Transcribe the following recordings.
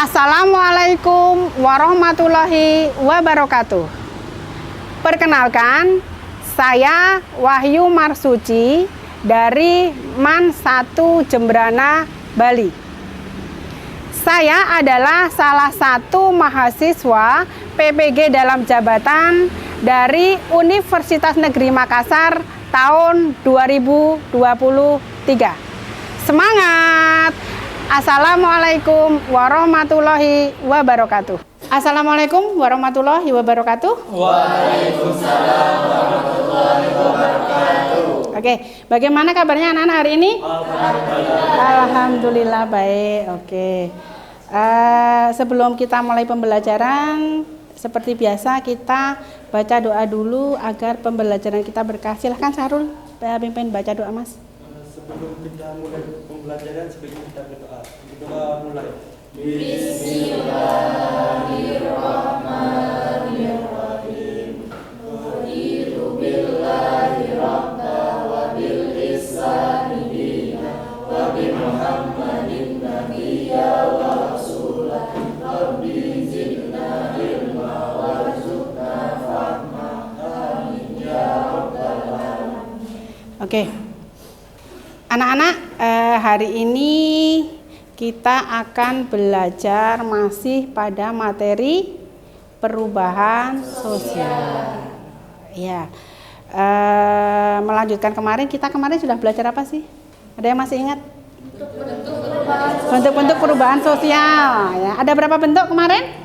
Assalamualaikum warahmatullahi wabarakatuh. Perkenalkan, saya Wahyu Marsuci dari MAN 1 Jembrana, Bali. Saya adalah salah satu mahasiswa PPG dalam jabatan dari Universitas Negeri Makassar tahun 2023. Semangat! Assalamualaikum warahmatullahi wabarakatuh. Assalamualaikum warahmatullahi wabarakatuh. Waalaikumsalam warahmatullahi wabarakatuh. Oke, bagaimana kabarnya anak-anak hari ini? Alhamdulillah. Alhamdulillah baik. Oke. Sebelum kita mulai pembelajaran, seperti biasa kita baca doa dulu agar pembelajaran kita berkah. Silahkan Sarul, pimpin baca doa Mas. Sebelum kita mulai pembelajaran, sebaiknya kita berdoa. Kita mulai. Bismillahirrahmanirrahim. Raditu billahi rabba wa bil ihsani dina wa bi Muhammadin nabiyya wa rasulah. Rabbi zidna ilma warzuqna fahma. Amin ya rabbal alamin. Oke. Anak-anak, hari ini kita akan belajar masih pada materi perubahan sosial. Ya, melanjutkan kemarin, kita kemarin sudah belajar apa sih? Ada yang masih ingat? Bentuk-bentuk perubahan sosial. Ya, ada berapa bentuk kemarin?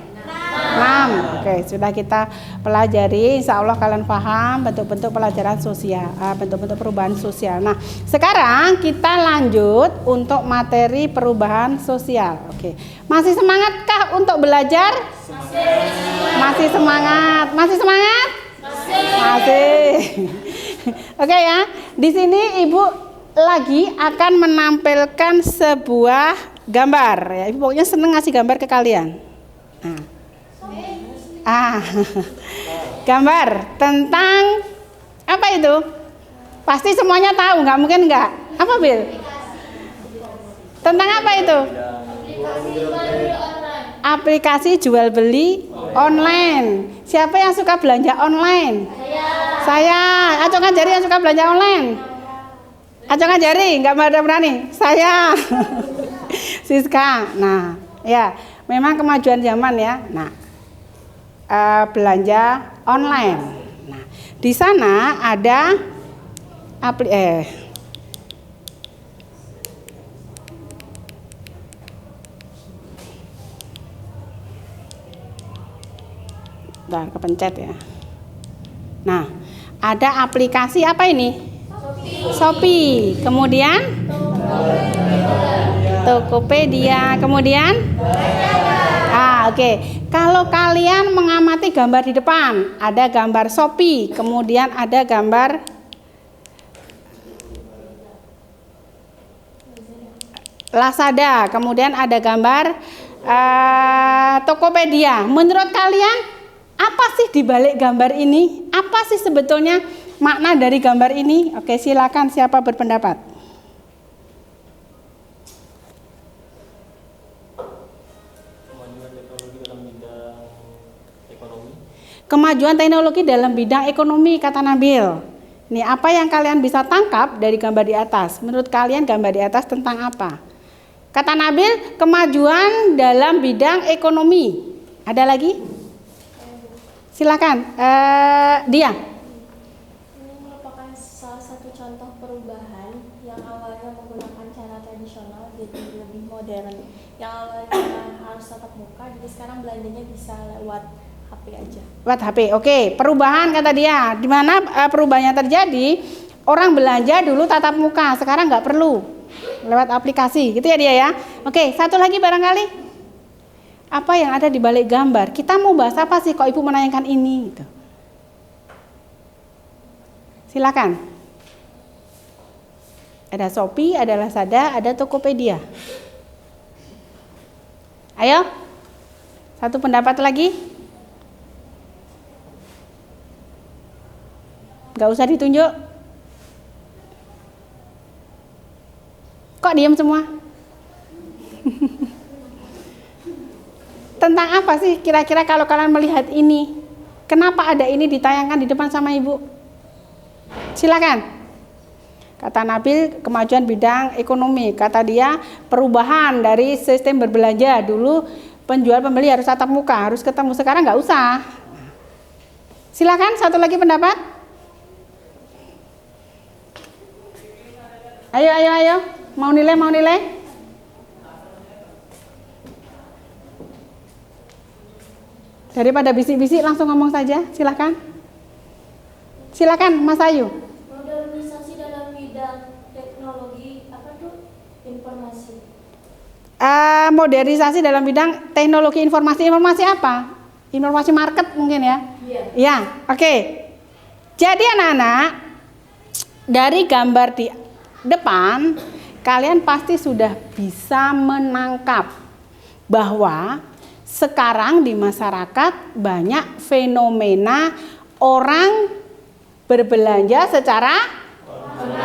6. Oke, sudah kita pelajari. Insya Allah kalian paham bentuk-bentuk pelajaran sosial, bentuk-bentuk perubahan sosial. Nah, sekarang kita lanjut untuk materi perubahan sosial. Oke, masih semangatkah untuk belajar? Masih semangat. Masih semangat? Masih. Oke ya. Di sini Ibu lagi akan menampilkan sebuah gambar. Ya, Ibu pokoknya seneng ngasih gambar ke kalian. Gambar tentang apa itu? Pasti semuanya tahu, nggak mungkin nggak. Apa Bil? Tentang apa itu? Aplikasi jual beli online. Siapa yang suka belanja online? Saya. Acungkan jari yang suka belanja online. Acungkan jari, nggak ada berani. Saya. Siska. Nah, ya, memang kemajuan zaman ya. Nah, belanja online. Nah, di sana ada kepencet ya. Nah, ada aplikasi apa ini? Shopee. Kemudian Tokopedia. Kemudian oke. Kalau kalian mengamati gambar di depan, ada gambar Shopee, kemudian ada gambar Lazada, kemudian ada gambar Tokopedia. Menurut kalian, apa sih di balik gambar ini? Apa sih sebetulnya makna dari gambar ini? Oke, silakan siapa berpendapat? Kemajuan teknologi dalam bidang ekonomi, kata Nabil. Nih, apa yang kalian bisa tangkap dari gambar di atas? Menurut kalian gambar di atas tentang apa? Kata Nabil, kemajuan dalam bidang ekonomi. Ada lagi? Silakan, Dia. Ini merupakan salah satu contoh perubahan yang awalnya menggunakan cara tradisional jadi lebih modern. Yang awalnya harus tatap muka, jadi sekarang belanjanya bisa lewat HP aja. Lewat HP, oke. Perubahan kata dia. Di mana perubahannya terjadi? Orang belanja dulu tatap muka, sekarang nggak perlu lewat aplikasi, gitu ya dia ya. Oke, satu lagi barangkali. Apa yang ada di balik gambar? Kita mau bahas apa sih? Kok Ibu menanyakan ini? Gitu. Silakan. Ada Shopee, ada Lazada, ada Tokopedia. Ayo, satu pendapat lagi. Gak usah ditunjuk. Kok diam semua? Tentang apa sih kira-kira kalau kalian melihat ini? Kenapa ada ini ditayangkan di depan sama ibu? Silakan. Kata Nabil, kemajuan bidang ekonomi. Kata dia, perubahan dari sistem berbelanja. Dulu penjual pembeli harus tatap muka, harus ketemu. Sekarang nggak usah. Silakan, satu lagi pendapat. Ayo. Mau nilai? Daripada bisik-bisik langsung ngomong saja, silakan. Silakan Mas Ayu. Modernisasi dalam bidang teknologi apa tuh? Informasi. Modernisasi dalam bidang teknologi informasi apa? Informasi market mungkin ya? Iya. Ya, oke. Jadi anak-anak, dari gambar di depan, kalian pasti sudah bisa menangkap bahwa sekarang di masyarakat banyak fenomena orang berbelanja secara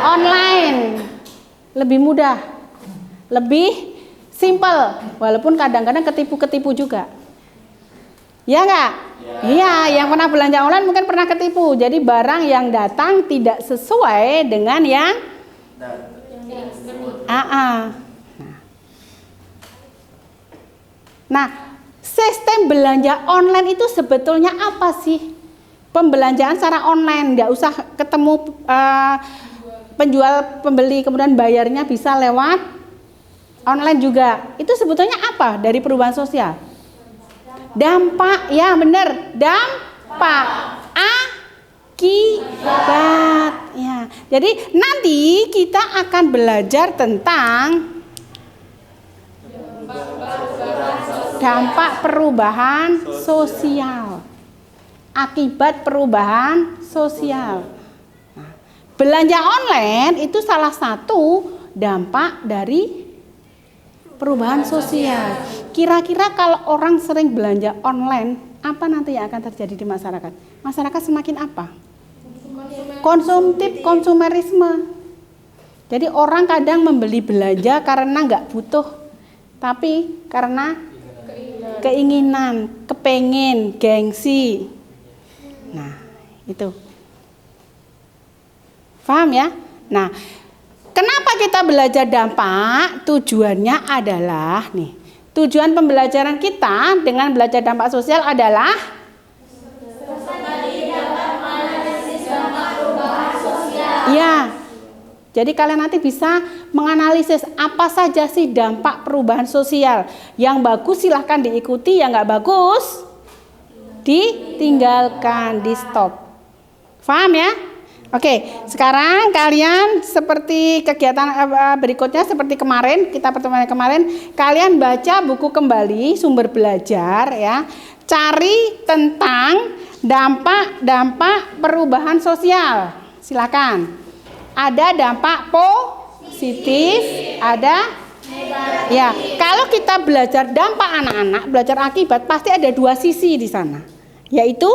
online. Lebih mudah, lebih simple, walaupun kadang-kadang ketipu-ketipu juga. Ya enggak? Iya, yang pernah belanja online mungkin pernah ketipu. Jadi barang yang datang tidak sesuai dengan yang Nah, sistem belanja online itu sebetulnya apa sih? Pembelanjaan secara online, nggak usah ketemu penjual pembeli, kemudian bayarnya bisa lewat online juga. Itu sebetulnya apa dari perubahan sosial? Dampak, ya benar, dampak, akibat. Ya, jadi nanti kita akan belajar tentang dampak perubahan sosial, akibat perubahan sosial. Nah, belanja online itu salah satu dampak dari perubahan sosial. Kira-kira kalau orang sering belanja online, apa nanti yang akan terjadi di masyarakat? Masyarakat semakin apa? Konsumtif, konsumerisme. Jadi orang kadang membeli belanja karena nggak butuh, tapi karena keinginan, kepengen, gengsi. Nah, itu. Paham ya? Nah, kenapa kita belajar dampak? Tujuannya adalah nih. Tujuan pembelajaran kita dengan belajar dampak sosial adalah ya. Jadi kalian nanti bisa menganalisis apa saja sih dampak perubahan sosial. Yang bagus silahkan diikuti, yang nggak bagus ditinggalkan, di stop. Paham ya? Oke, sekarang kalian seperti kegiatan berikutnya seperti kemarin, kita pertemuan kemarin, kalian baca buku kembali, sumber belajar ya. Cari tentang dampak perubahan sosial. Silakan. Ada dampak positif, ada negatif. Ya, kalau kita belajar dampak anak-anak, belajar akibat, pasti ada dua sisi di sana, yaitu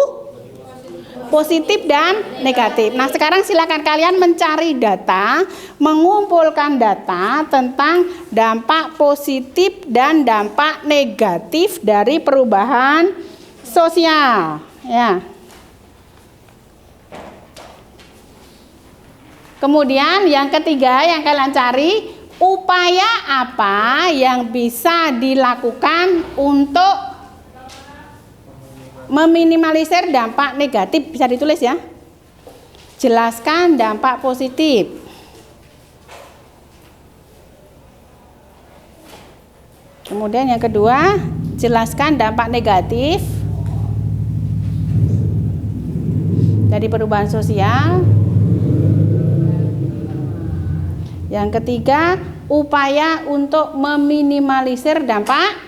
positif dan negatif. Nah, sekarang silakan kalian mencari data, mengumpulkan data tentang dampak positif dan dampak negatif dari perubahan sosial. Ya. Kemudian yang ketiga yang kalian cari, upaya apa yang bisa dilakukan untuk meminimalisir dampak negatif. Bisa ditulis ya. Jelaskan dampak positif. Kemudian yang kedua, jelaskan dampak negatif dari perubahan sosial. Yang ketiga, upaya untuk meminimalisir dampak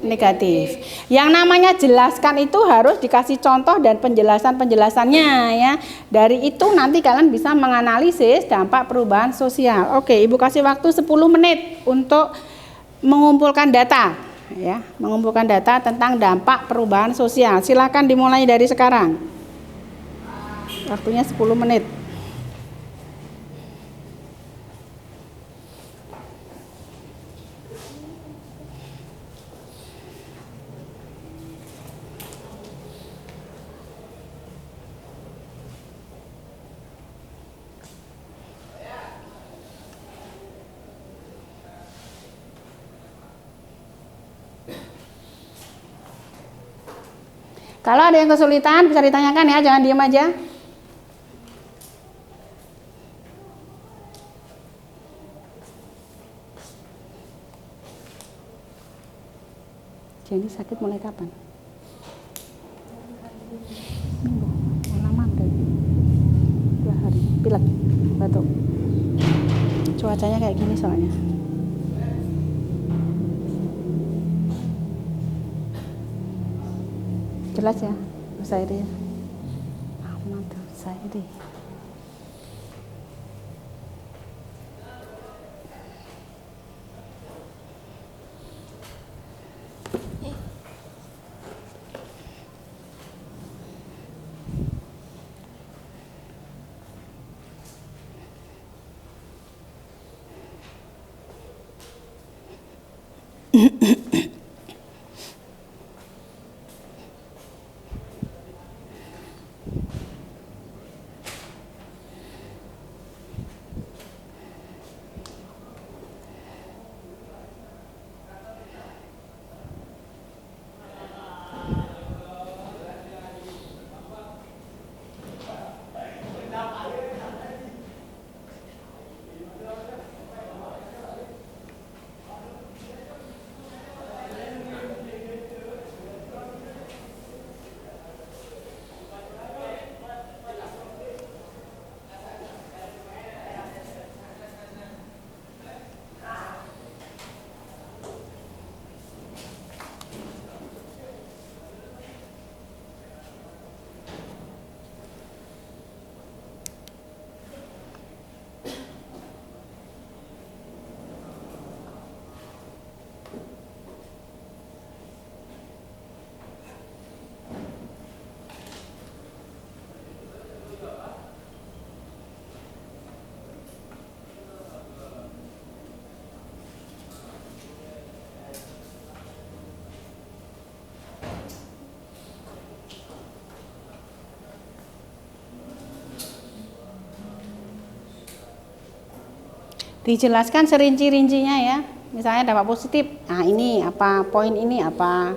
negatif. Yang namanya jelaskan itu harus dikasih contoh dan penjelasannya ya. Dari itu nanti kalian bisa menganalisis dampak perubahan sosial. Oke, Ibu kasih waktu 10 menit untuk mengumpulkan data ya, mengumpulkan data tentang dampak perubahan sosial. Silakan dimulai dari sekarang. Waktunya 10 menit. Kalau ada yang kesulitan bisa ditanyakan ya, jangan diam aja. Jadi sakit mulai kapan? Minggu, lama udah 2 hari. Pilek, batuk. Cuacanya kayak gini soalnya. Jelas ya, Sairi ya. Ahmad Sairi. Dijelaskan serinci-rincinya ya. Misalnya dampak positif, nah ini apa, poin ini apa.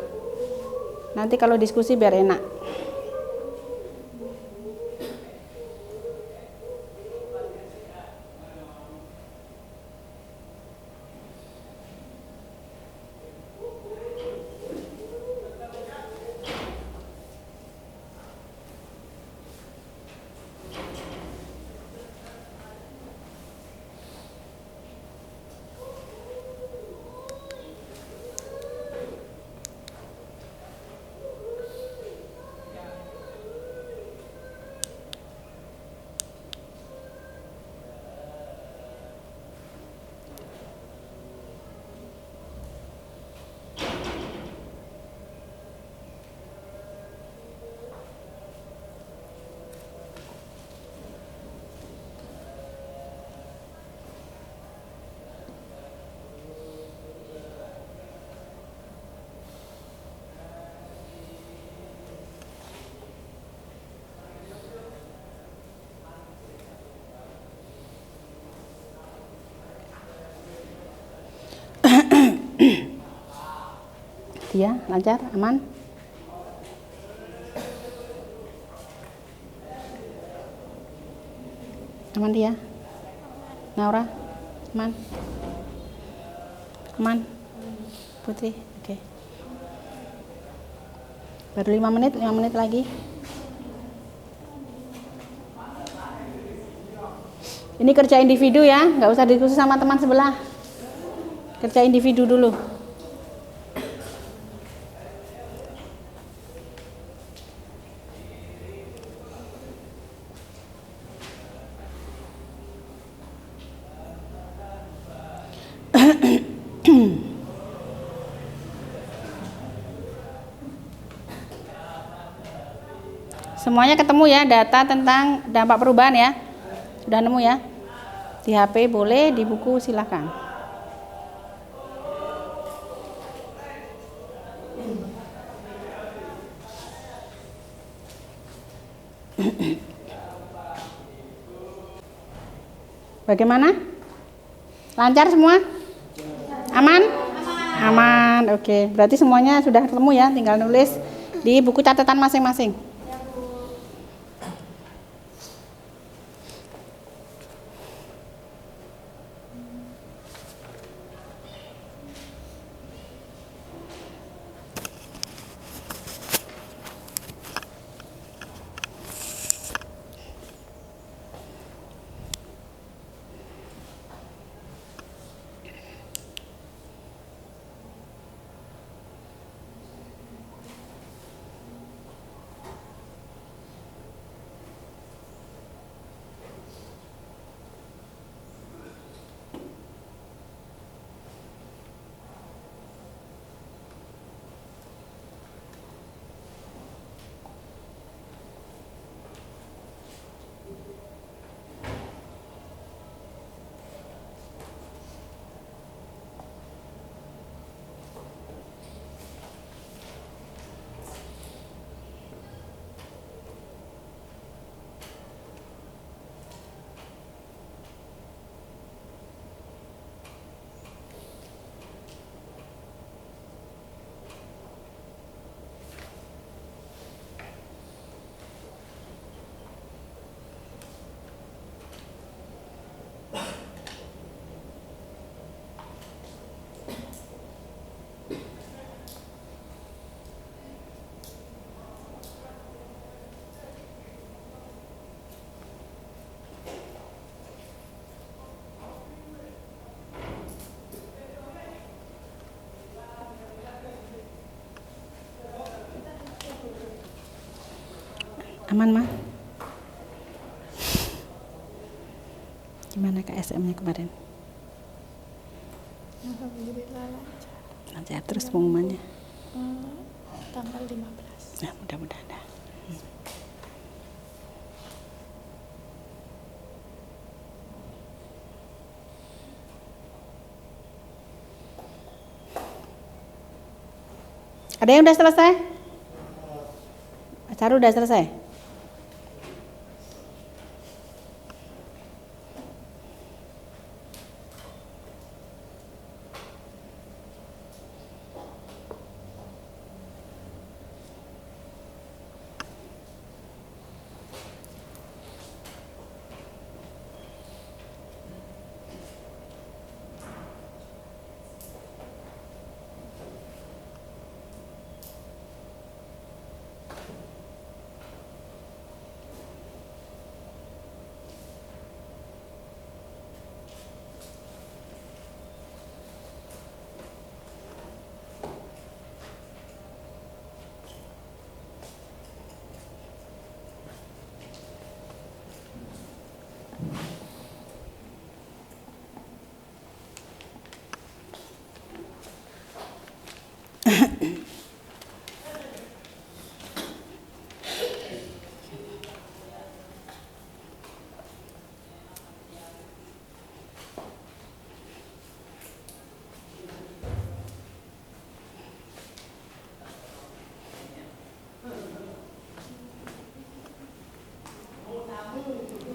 Nanti kalau diskusi biar enak. Dia lancar, aman. Aman dia. Naura, aman. Aman. Putri, oke. Baru 5 menit lagi. Ini kerja individu ya, nggak usah diskusi sama teman sebelah. Kerja individu dulu. Semuanya ketemu ya data tentang dampak perubahan ya. Sudah nemu ya? Di HP boleh, di buku silakan. Bagaimana? Lancar semua? Aman? Aman, oke. Berarti semuanya sudah ketemu ya, tinggal nulis di di buku catatan masing-masing. Ya, Bu. Aman, Ma? Gimana KSM-nya kemarin? Alhamdulillah lancar. Lancar terus pengumumannya? Tanggal 15. Nah, mudah-mudahan dah. Ada yang udah selesai? Acara udah selesai?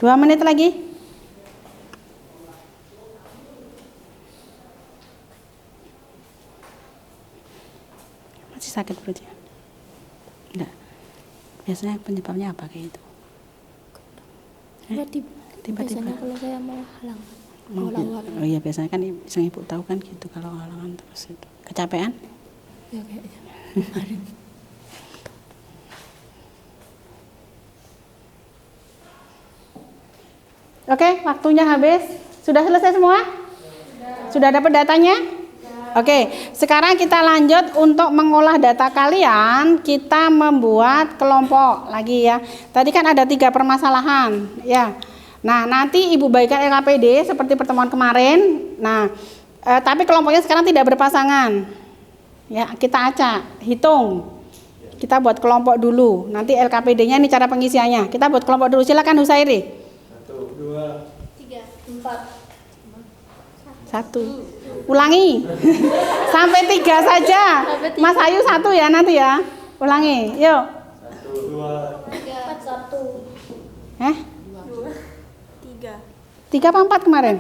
Dua menit lagi. Masih sakit perutnya? Enggak. Biasanya penyebabnya apa kayak itu? Tiba-tiba. Biasanya kalau saya mau halangan. Awal-awal. Oh iya, biasanya kan yang ibu tahu kan gitu kalau halangan terus itu. Kecapean? Ya kayaknya. Oke, waktunya habis. Sudah selesai semua? Sudah dapat datanya? Oke, sekarang kita lanjut untuk mengolah data kalian. Kita membuat kelompok lagi ya. Tadi kan ada 3 permasalahan ya. Nah, nanti ibu bagikan LKPD seperti pertemuan kemarin. Nah, tapi kelompoknya sekarang tidak berpasangan. Ya, kita acak, hitung. Kita buat kelompok dulu. Nanti LKPD-nya ini cara pengisiannya. Kita buat kelompok dulu. Silakan Husairi. 1, 2, 3, 4. 1. Ulangi. Sampai 3 saja. Mas Ayu 1 ya nanti ya. Ulangi. Yuk. 1, 2, 3, 1. 2. 3. 3 apa 4 kemarin?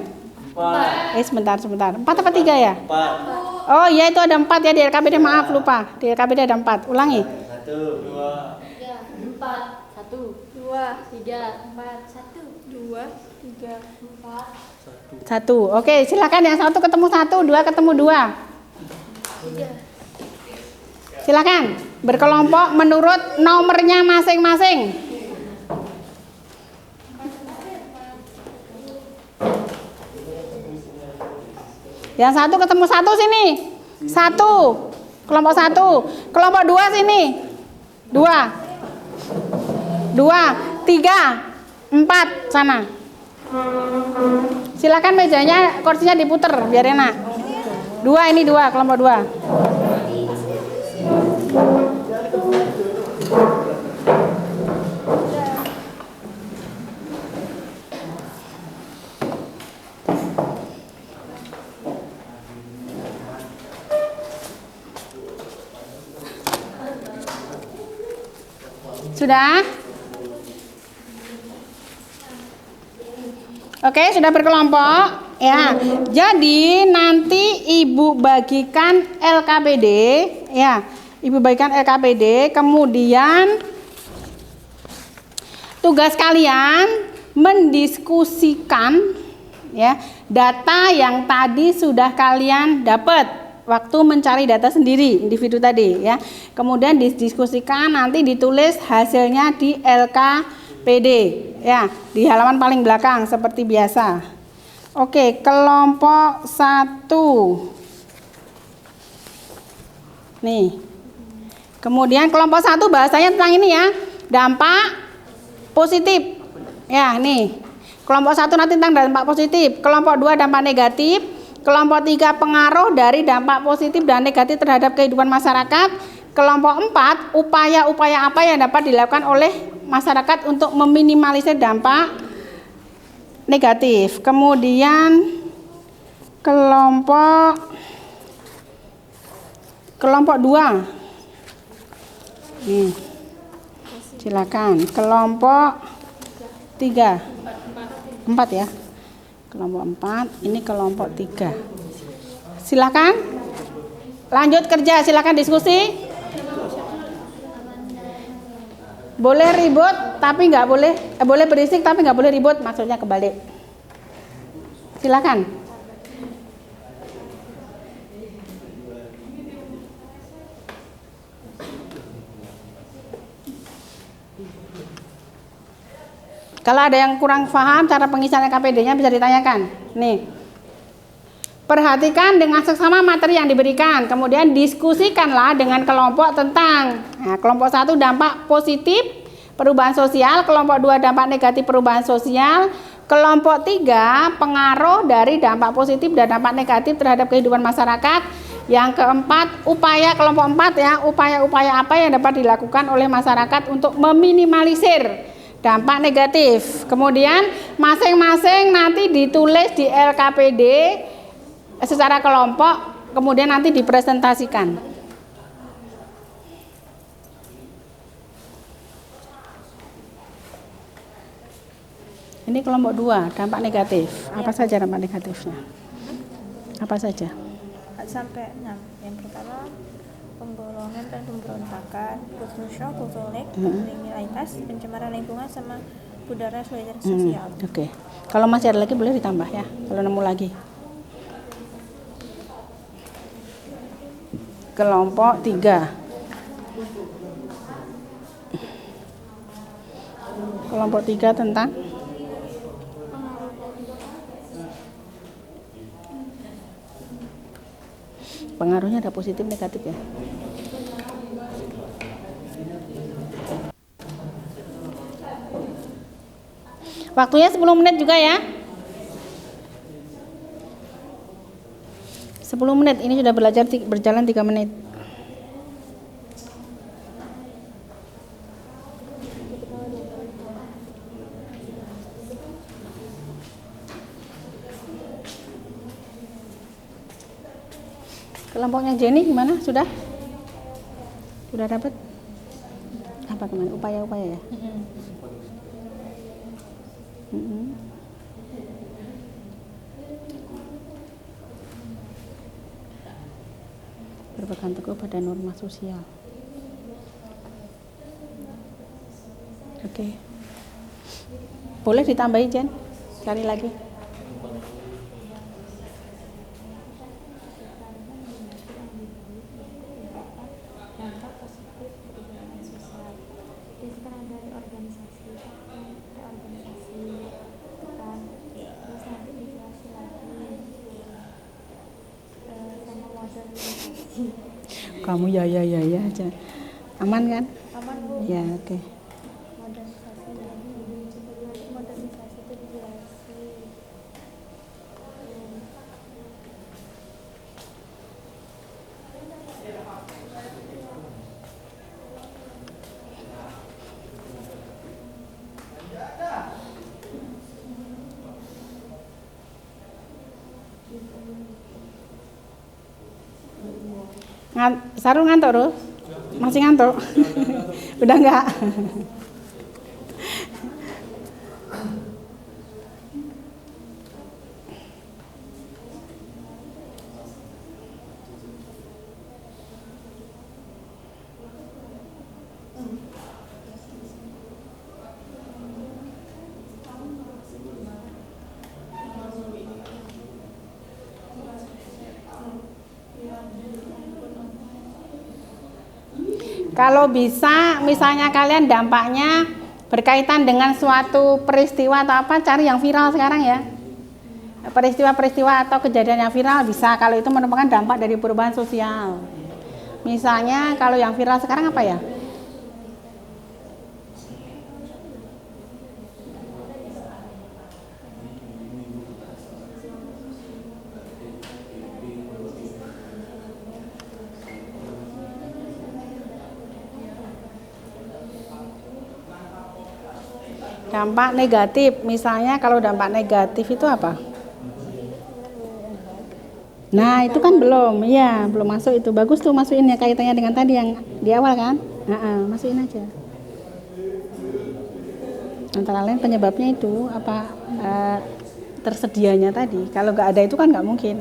4, Sebentar. 4 apa 3 ya? 4, Oh iya, itu ada 4 ya di LKPD, maaf lupa. Di LKPD ada 4. Ulangi. 1, 1, 2. 3, 4, 1, 2, 3, 4, 1, 2, 3, 4. 1. Oke, silakan yang 1 ketemu 1, 2 ketemu 2. Silakan berkelompok menurut nomornya masing-masing. Yang 1 ketemu 1 sini. 1. Kelompok 1. Kelompok 2 sini. 2. 2, 3, 4 sana. Silakan mejanya, kursinya diputer biar enak. 2 ini 2, kelompok 2. Sudah? Oke, sudah berkelompok ya. Jadi nanti Ibu bagikan LKPD ya. Ibu bagikan LKPD, kemudian tugas kalian mendiskusikan ya data yang tadi sudah kalian dapat waktu mencari data sendiri individu tadi ya. Kemudian didiskusikan, nanti ditulis hasilnya di LKPD ya, di halaman paling belakang seperti biasa. Oke, kelompok 1 nih. Kemudian kelompok 1 bahasanya tentang ini ya, dampak positif ya. Nih kelompok 1 nanti tentang dampak positif, kelompok 2 dampak negatif, kelompok 3 pengaruh dari dampak positif dan negatif terhadap kehidupan masyarakat, kelompok 4 upaya-upaya apa yang dapat dilakukan oleh masyarakat untuk meminimalisir dampak negatif. Kemudian kelompok 2 nih, silakan kelompok 3 4 ya, kelompok 4 ini kelompok 3. Silakan lanjut kerja, silakan diskusi. Boleh ribut tapi nggak boleh, boleh berisik tapi nggak boleh ribut, maksudnya kebalik. Silakan. Kalau ada yang kurang paham cara pengisian LKPD-nya bisa ditanyakan. Nih, perhatikan dengan seksama materi yang diberikan, kemudian diskusikanlah dengan kelompok tentang kelompok 1 dampak positif perubahan sosial, kelompok 2 dampak negatif perubahan sosial, kelompok 3 pengaruh dari dampak positif dan dampak negatif terhadap kehidupan masyarakat. Yang keempat, upaya kelompok 4 ya, upaya-upaya apa yang dapat dilakukan oleh masyarakat untuk meminimalisir dampak negatif. Kemudian masing-masing nanti ditulis di LKPD secara kelompok, kemudian nanti dipresentasikan. Ini kelompok 2, dampak negatif. Apa saja dampak negatifnya? Apa saja? Sampai 6. Yang pertama, penggolongan dan pemberontakan, khususnya bottleneck, kriminalitas, pencemaran lingkungan, sama budaya solidaritas sosial. Oke. Kalau masih ada lagi boleh ditambah ya, kalau nemu lagi. Kelompok 3. Kelompok 3 tentang pengaruhnya ada positif negatif ya. Waktunya 10 menit juga ya. 10 menit, ini sudah berjalan 3 menit. Kelompoknya Jenny gimana? Sudah? Sudah dapat? Apa kemana? Upaya-upaya ya? Berpegang teguh pada norma sosial. Oke. Boleh ditambahin Jen? Sekali lagi. Dampak positif perubahan sosial. Jadi kan ada reorganisasi, kan. Terus nanti inflasi lagi, sama modernisasi. Kamu ya aja. Aman kan? Aman Bu. Ya, oke. Modernisasi lagi, modernisasi itu dijelasin. Sarul ngantuk, Ru? Masih ngantuk? Udah enggak? Kalau bisa, misalnya kalian dampaknya berkaitan dengan suatu peristiwa atau apa, cari yang viral sekarang ya. Peristiwa-peristiwa atau kejadian yang viral bisa, kalau itu merupakan dampak dari perubahan sosial. Misalnya kalau yang viral sekarang apa ya? Dampak negatif, misalnya kalau dampak negatif itu apa? Nah itu kan belum, ya belum masuk itu. Bagus tuh masukin ya kaitannya dengan tadi yang di awal kan? Masukin aja. Antara lain penyebabnya itu apa tersedianya tadi. Kalau nggak ada itu kan nggak mungkin.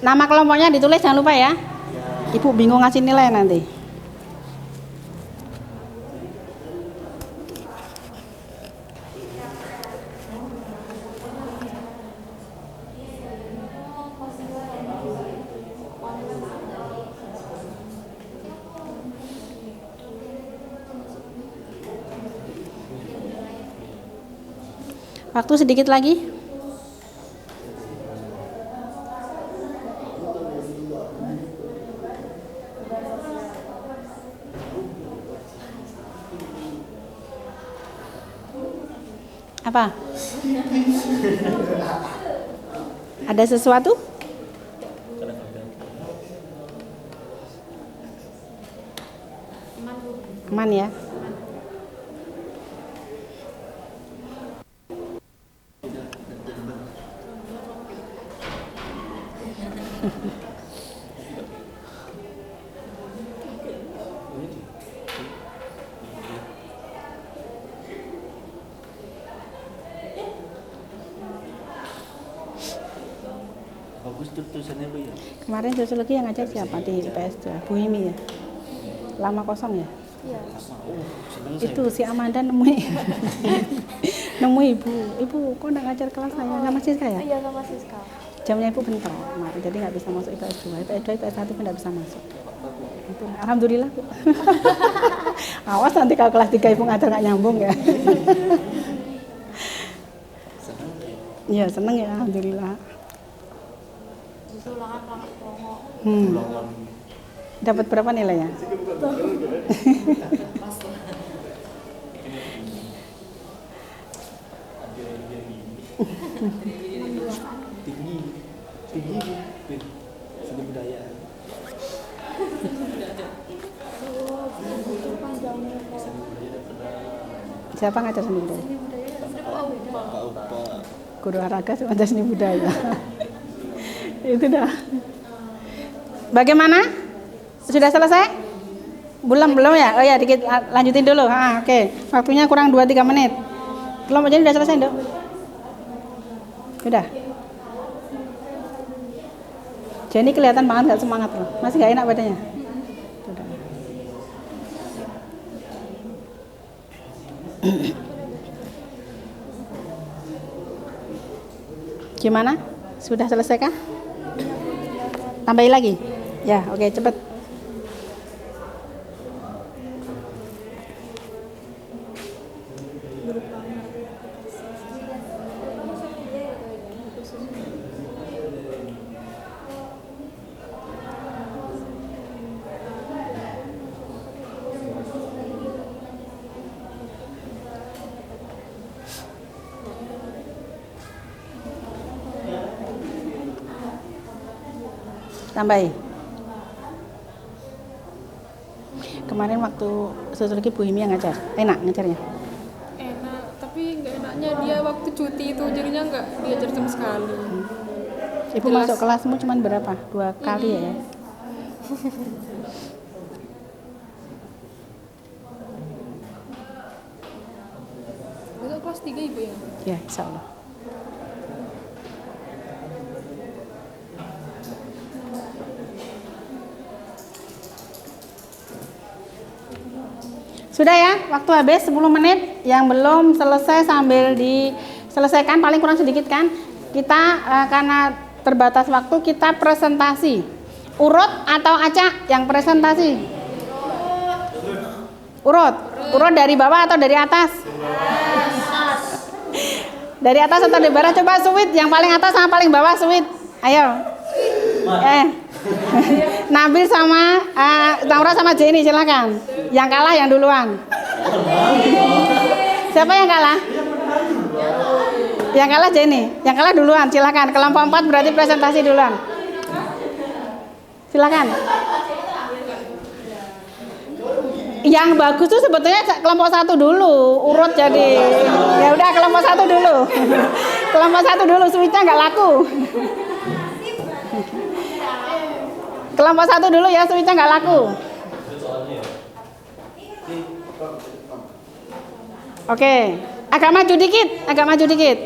Nama kelompoknya ditulis jangan lupa ya. Ibu bingung ngasih nilai nanti. Waktu sedikit lagi. Apa? Ada sesuatu? Aman ya? Bagus tuh tulisannya Bu ya. Kemarin sosiologi yang ngajar siapa di IPS 2? Bu Himi ya? Lama kosong ya? Iya. Seneng Itu si Amanda nemuin nemu ibu kok nggak ngajar kelas saya sama Siska ya? Iya sama Siska. Jamnya ibu bentrok kemarin jadi nggak bisa masuk IPS 2 IPS 1 pun nggak bisa masuk itu, alhamdulillah Bu. Awas nanti kalau kelas 3 ibu ngajar nggak nyambung ya. Iya seneng ya alhamdulillah. Justru ulangan pokok. Dapat berapa nilainya? tinggi seni budaya. Siapa ngajar seni budaya? Guru olahraga sama seni budaya. Itu dah. Bagaimana? Sudah selesai? Belum ya? Oh ya, dikit lanjutin dulu. Oke. Waktunya kurang 2-3 menit. Kelompok jadi udah selesai, Dok? Udah. Jenny kelihatan banget gak semangat loh. Masih gak enak badannya? Udah. Gimana? Sudah selesai kah? Tambahin lagi? Ya, oke, cepet. Tambahin. Kemarin waktu sosiologi Bu Himi yang ngajar, enak ngajarnya? Enak, tapi nggak enaknya dia waktu cuti itu jadinya nggak diajar sama sekali. Ibu Jelas. masuk kelasmu cuma berapa? 2 kali ya? Besok kelas 3 ibu ya? Ya, insya Allah. Sudah ya, waktu habis 10 menit. Yang belum selesai sambil diselesaikan, paling kurang sedikit kan. Kita karena terbatas waktu, kita presentasi. Urut atau acak yang presentasi? Urut. Urut dari bawah atau dari atas? Dari atas atau dari bawah? Coba Sweet, yang paling atas sama paling bawah Sweet. Ayo. Nabil sama Taura sama Jenny, silakan. Yang kalah yang duluan. Siapa yang kalah? Yang kalah Jenny. Yang kalah duluan, silakan. Kelompok 4 berarti presentasi duluan. Silakan. Yang bagus tuh sebetulnya kelompok 1 dulu, urut jadi. Ya udah kelompok 1 dulu. Kelompok 1 dulu, switch-nya nggak laku. Kelompok 1 dulu ya, switch-nya nggak laku. Oke, agak maju dikit, agak maju dikit.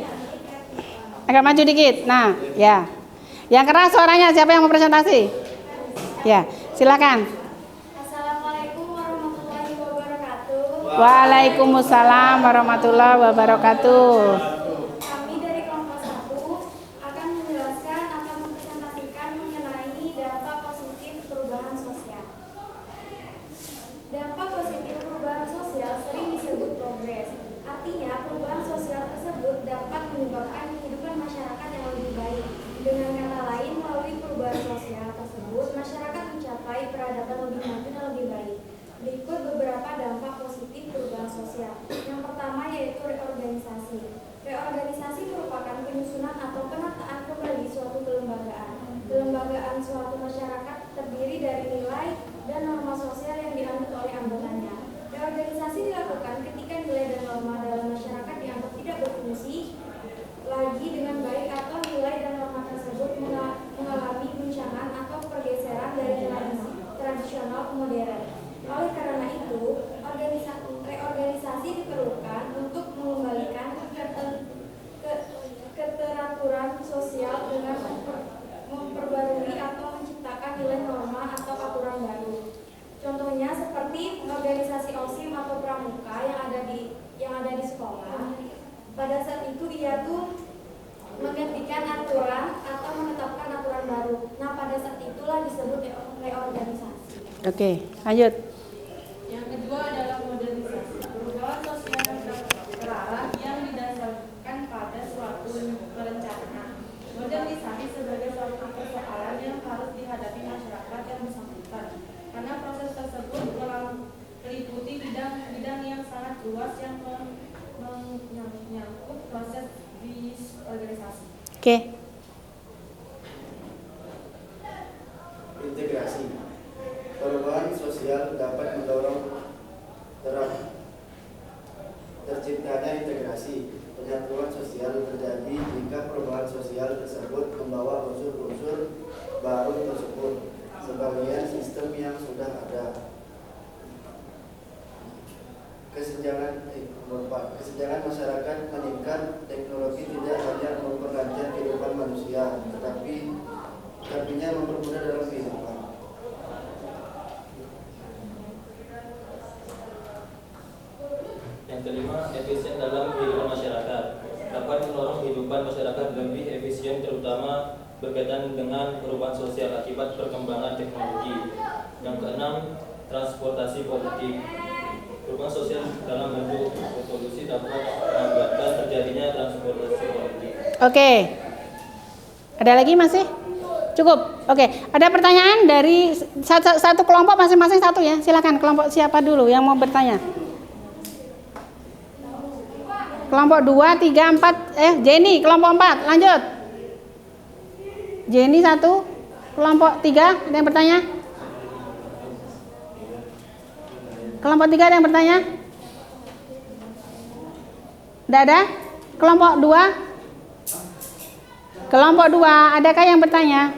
Agak maju dikit. Nah, ya. Yang keras suaranya siapa yang mau presentasi? Ya, silakan. Assalamualaikum warahmatullahi wabarakatuh. Waalaikumsalam warahmatullahi wabarakatuh. Kami dari kelompok 1 akan menjelaskan atau mempresentasikan mengenai dampak positif perubahan sosial. Dampak positif perubahan sosial sering disebut progres. Artinya, perubahan sosial tersebut dapat menyebabkan kehidupan masyarakat yang lebih baik. Dengan kata lain, melalui perubahan sosial tersebut, masyarakat mencapai peradaban lebih maju dan lebih baik. Berikut beberapa dampak positif perubahan sosial. Yang pertama yaitu reorganisasi. Reorganisasi merupakan penyusunan atau penataan kembali suatu kelembagaan. Kelembagaan suatu masyarakat terdiri dari nilai dan norma sosial yang dianut oleh anggotanya. Reorganisasi dilakukan ketika nilai dan norma dalam masyarakat dianggap tidak berfungsi lagi dengan baik atau nilai dan norma tersebut mengalami guncangan atau pergeseran dari nilai tradisional ke modern. Oleh karena itu, reorganisasi diperlukan untuk mengembalikan keteraturan sosial dengan memperbarui atau menciptakan nilai norma atau aturan baru. Contohnya seperti organisasi OSIM atau pramuka yang ada di sekolah. Pada saat itu ia tuh menggantikan aturan atau menetapkan aturan baru. Nah, pada saat itulah disebut reorganisasi. Oke, lanjut. Yang kedua adalah modernisasi. Perubahan sosial yang terarah yang didasarkan pada suatu perencanaan. Modernisasi sebagai suatu persoalan yang harus dihadapi masyarakat yang bersangkutan. Karena proses tersebut meliputi bidang-bidang yang sangat luas yang menyangkut proses disorganisasi. Oke. Integrasi. Perubahan sosial dapat mendorong terciptanya integrasi Penyatuan sosial terjadi jika perubahan sosial tersebut membawa unsur-unsur baru tersebut sebagian sistem yang sudah ada. Kesenjangan masyarakat meningkat. Teknologi tidak hanya memperlancar kehidupan manusia, tetapinya mempermudah dalam kehidupan. Yang kelima, efisien dalam kehidupan masyarakat. Dapat mendorong kehidupan masyarakat lebih efisien, terutama berkaitan dengan perubahan sosial akibat perkembangan teknologi. Yang keenam, transportasi politik. Perubahan sosial dalam bentuk revolusi dapat mengakibatkan terjadinya transportasi politik. Oke. Ada lagi masih? Cukup. Oke. Ada pertanyaan dari satu kelompok masing-masing satu ya. Silakan kelompok siapa dulu yang mau bertanya? Kelompok 2, 3, 4. Jenny kelompok 4. Lanjut. Jenny 1. Kelompok 3 ada yang bertanya? Kelompok 3 ada yang bertanya? Tidak ada? Kelompok 2? Kelompok 2, adakah yang bertanya?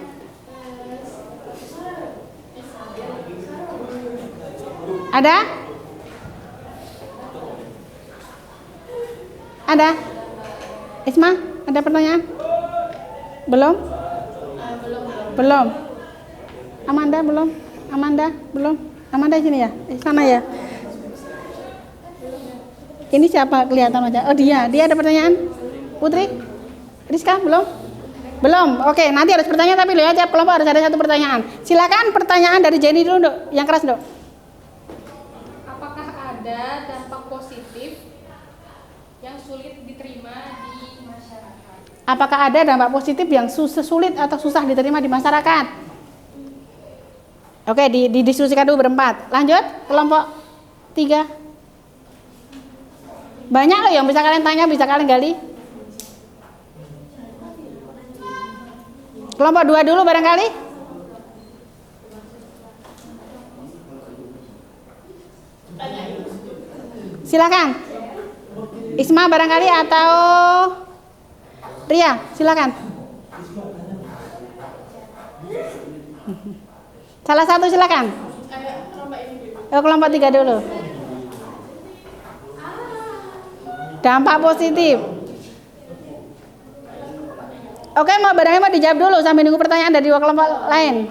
Ada? Ada? Isma, ada pertanyaan? Belum? Belum. Amanda belum? Amanda belum? Amanda sini ya? Sana ya? Ini siapa kelihatan aja? Oh dia ada pertanyaan? Putri? Rizka belum? Belum. Oke, nanti harus bertanya tapi lihat tiap kelompok harus ada satu pertanyaan. Silakan pertanyaan dari Jenny dulu, Dok. Yang keras, Dok. Apakah ada dampak positif yang sulit diterima di masyarakat? Apakah ada dampak positif yang sulit atau susah diterima di masyarakat? Oke, didiskusikan dulu berempat. Lanjut, kelompok 3. Banyak loh yang bisa kalian tanya, bisa kalian gali. Kelompok 2 dulu barangkali. Silakan. Isma barangkali atau Ria, silakan. Salah satu silakan. Kelompok 3 dulu. Dampak positif. Oke, barangkali mau dijawab dulu sambil nunggu pertanyaan dari dua kelompok lain.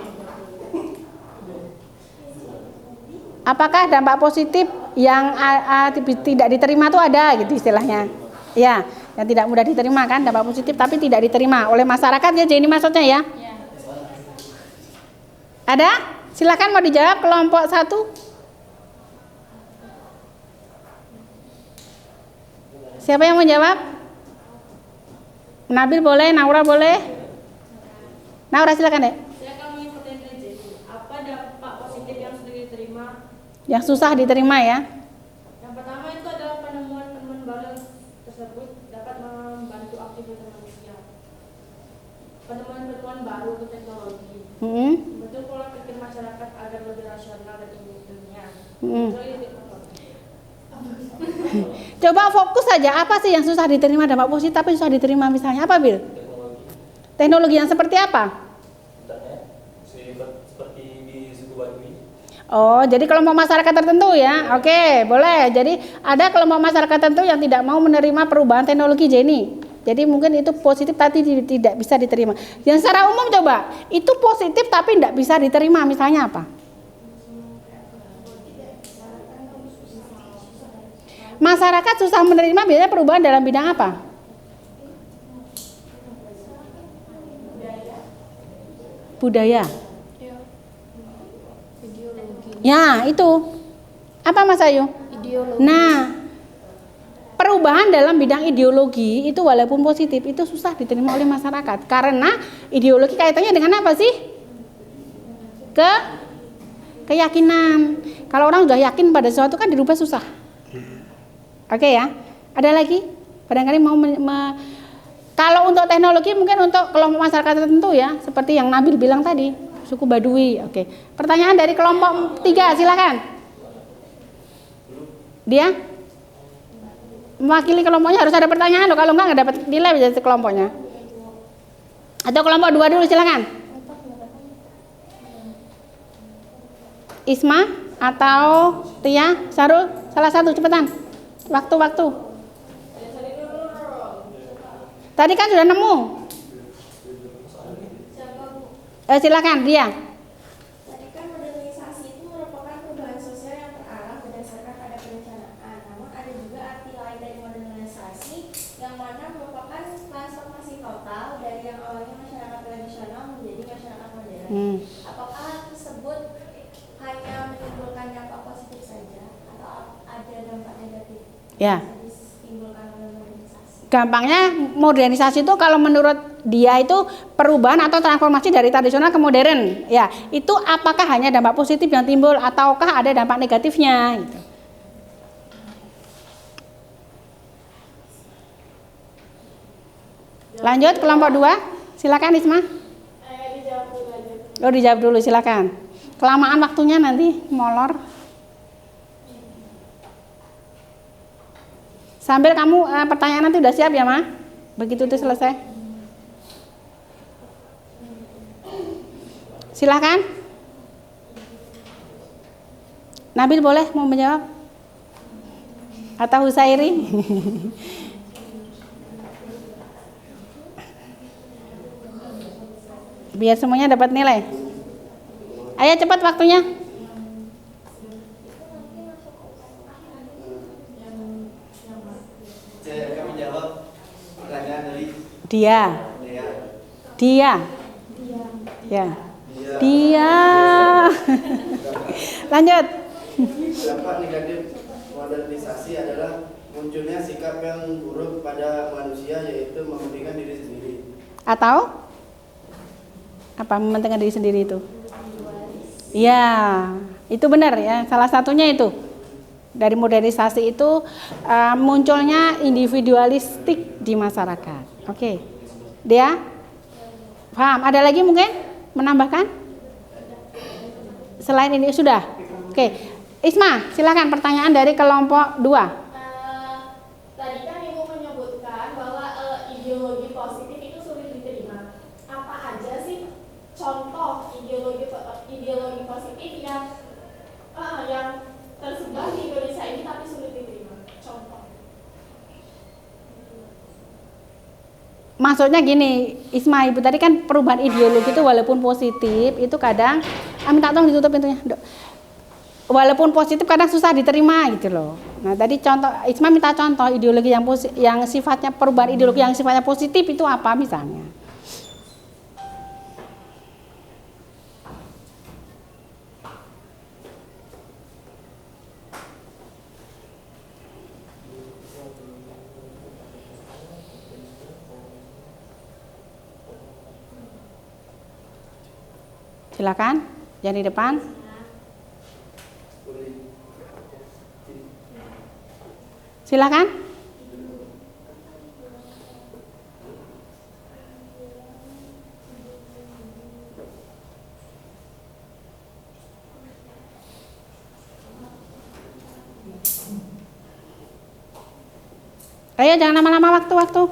Apakah dampak positif yang tidak diterima itu ada gitu istilahnya? Ya, yang tidak mudah diterima kan dampak positif tapi tidak diterima oleh masyarakat ya, jadi ini maksudnya ya? Ada? Silakan mau dijawab kelompok 1. Siapa yang mau jawab? Nabil boleh, Naura boleh. Naura silakan deh. Saya akan mengikuti Jadi. Apa dampak positif yang sudah diterima? Yang susah diterima ya. Yang pertama itu adalah penemuan baru tersebut dapat membantu aktivitas manusia. Penemuan baru untuk teknologi. Bentuk pola pikir masyarakat agar lebih rasional dan ilmiah. Coba fokus saja, apa sih yang susah diterima dampak positif tapi susah diterima misalnya apa, Bil? Teknologi yang seperti apa? Seperti di suku Baduy. Oh, jadi kelompok masyarakat tertentu ya. Oke, boleh. Jadi ada kelompok masyarakat tertentu yang tidak mau menerima perubahan teknologi Jenny. Jadi mungkin itu positif tapi tidak bisa diterima. Yang secara umum coba, itu positif tapi tidak bisa diterima misalnya apa? Masyarakat susah menerima biasanya perubahan dalam bidang apa? Budaya. Ya, itu. Apa Mas Ayu? Ideologi. Nah, perubahan dalam bidang ideologi itu walaupun positif itu susah diterima oleh masyarakat karena ideologi kaitannya dengan apa sih? Keyakinan. Kalau orang sudah yakin pada sesuatu kan dirubah susah. Oke ya, ada lagi? Barangkali mau kalau untuk teknologi mungkin untuk kelompok masyarakat tertentu ya, seperti yang Nabil bilang tadi, suku Baduy. Oke. Pertanyaan dari kelompok 3, silakan. Dia? mewakili kelompoknya harus ada pertanyaan loh, kalau nggak dapat nilai jadi kelompoknya. Atau kelompok 2 dulu, silakan. Isma atau Tia, Sarul, salah satu cepetan. Waktu. Tadi kan sudah nemu. Silakan dia. Tadi kan modernisasi itu merupakan perubahan sosial yang terarah berdasarkan pada perencanaan. Namun ada juga arti lain dari modernisasi yang mana merupakan transformasi total dari yang awalnya masyarakat tradisional menjadi masyarakat modern. Apakah hal tersebut hanya menimbulkan dampak positif saja atau ada dampak negatif? Ya. Bisa ditimbulkan oleh modernisasi. Gampangnya modernisasi itu kalau menurut dia itu perubahan atau transformasi dari tradisional ke modern. Ya, itu apakah hanya dampak positif yang timbul ataukah ada dampak negatifnya gitu. Lanjut kelompok 2. Silakan Isma. Dijawab dulu aja. Oh, dijawab dulu silakan. Kelamaan waktunya nanti molor. Sambil kamu pertanyaan nanti udah siap ya, Ma? Begitu itu selesai. Silakan. Nabil boleh mau menjawab? Atau Husairi? Biar semuanya dapat nilai. Ayo cepat waktunya. Kami jawab pertanyaan dari Dia. Ya. Dia. Lanjut. Dampak negatif modernisasi adalah munculnya sikap yang buruk pada manusia, yaitu mementingkan diri sendiri. Atau apa mementingkan diri sendiri itu? Iya, itu benar ya. Salah satunya itu dari modernisasi itu munculnya individualistik di masyarakat. Oke, dia paham? Ada lagi mungkin menambahkan? Selain ini sudah. Oke, Isma, silakan pertanyaan dari kelompok 2. Tadi kan Ibu menyebutkan bahwa ideologi positif itu sulit diterima. Apa aja sih contoh ideologi positif yang tersebar di Indonesia ini tapi sulit diterima? Contoh. Maksudnya gini, Isma, Ibu tadi kan perubahan ideologi itu walaupun positif itu kadang minta tolong ditutup pintunya. Walaupun positif kadang susah diterima gitu loh. Nah, tadi contoh Isma minta contoh ideologi yang sifatnya perubahan ideologi yang sifatnya positif itu apa misalnya? Silakan, yang di depan. Silakan. Ayo jangan lama-lama waktu.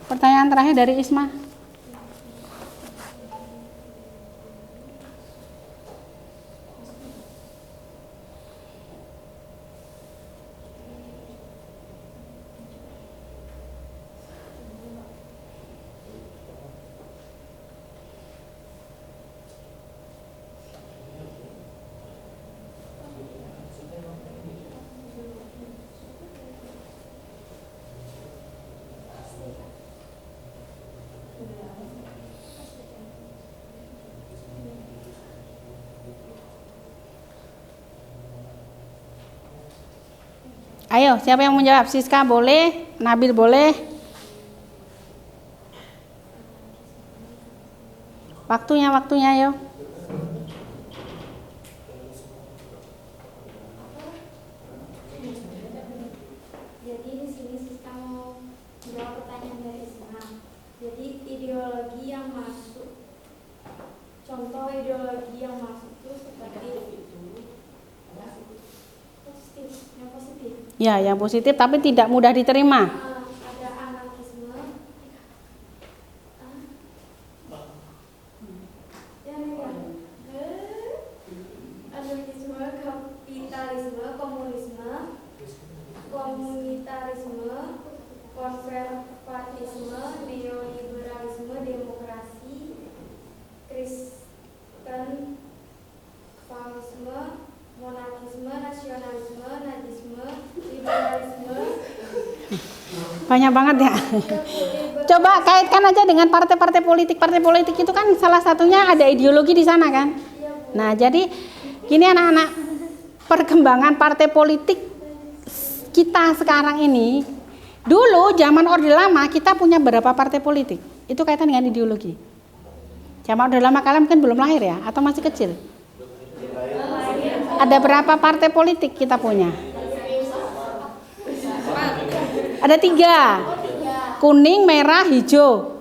Pertanyaan terakhir dari Isma. Ayo, siapa yang mau jawab? Siska boleh, Nabil boleh. Waktunya ayo. Jadi di sini Siska mau jawab pertanyaan dari Isma. Jadi ideologi yang masuk, contoh ideologi yang masuk itu seperti itu. Positif, yang positif. Ya, yang positif tapi tidak mudah diterima. Ada anarkisme, anarkisme, kapitalisme, komunisme, komunitarisme, konservatisme, neoliberalisme, demokrasi, Kristen, famisme, monarkisme, nasionalisme, nazisme, liberalisme. Banyak banget ya. Coba kaitkan aja dengan partai-partai politik. Partai politik itu kan salah satunya ada ideologi di sana kan. Nah, jadi gini anak-anak, perkembangan partai politik kita sekarang ini, dulu zaman Orde Lama kita punya berapa partai politik? Itu kaitan dengan ideologi. Zaman Orde Lama kalian mungkin belum lahir ya, atau masih kecil? Ada berapa partai politik kita punya? Ada 3, kuning, merah, hijau.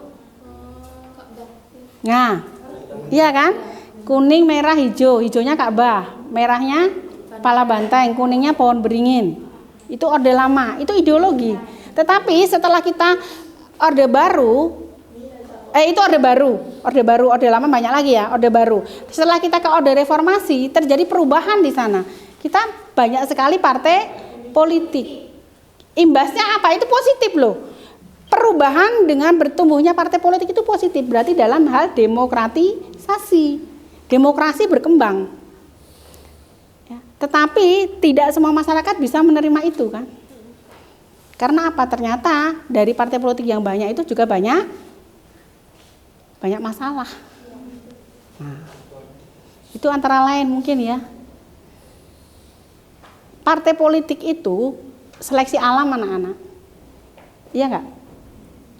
Nah, iya kan? Kuning, merah, hijau. Hijaunya Ka'bah, merahnya kepala banteng, kuningnya pohon beringin. Itu Orde Lama, itu ideologi. Tetapi setelah kita Orde Baru, itu Orde Baru, Orde Lama banyak lagi ya, Orde Baru. Setelah kita ke Orde Reformasi, terjadi perubahan di sana. Kita banyak sekali partai politik. Imbasnya apa? Itu positif loh. Perubahan dengan bertumbuhnya partai politik itu positif. Berarti dalam hal demokratisasi, demokrasi berkembang. Ya, tetapi tidak semua masyarakat bisa menerima itu kan. Karena apa? Ternyata dari partai politik yang banyak itu juga banyak masalah. Nah, itu antara lain mungkin ya. Partai politik itu seleksi alam anak-anak. Iya nggak?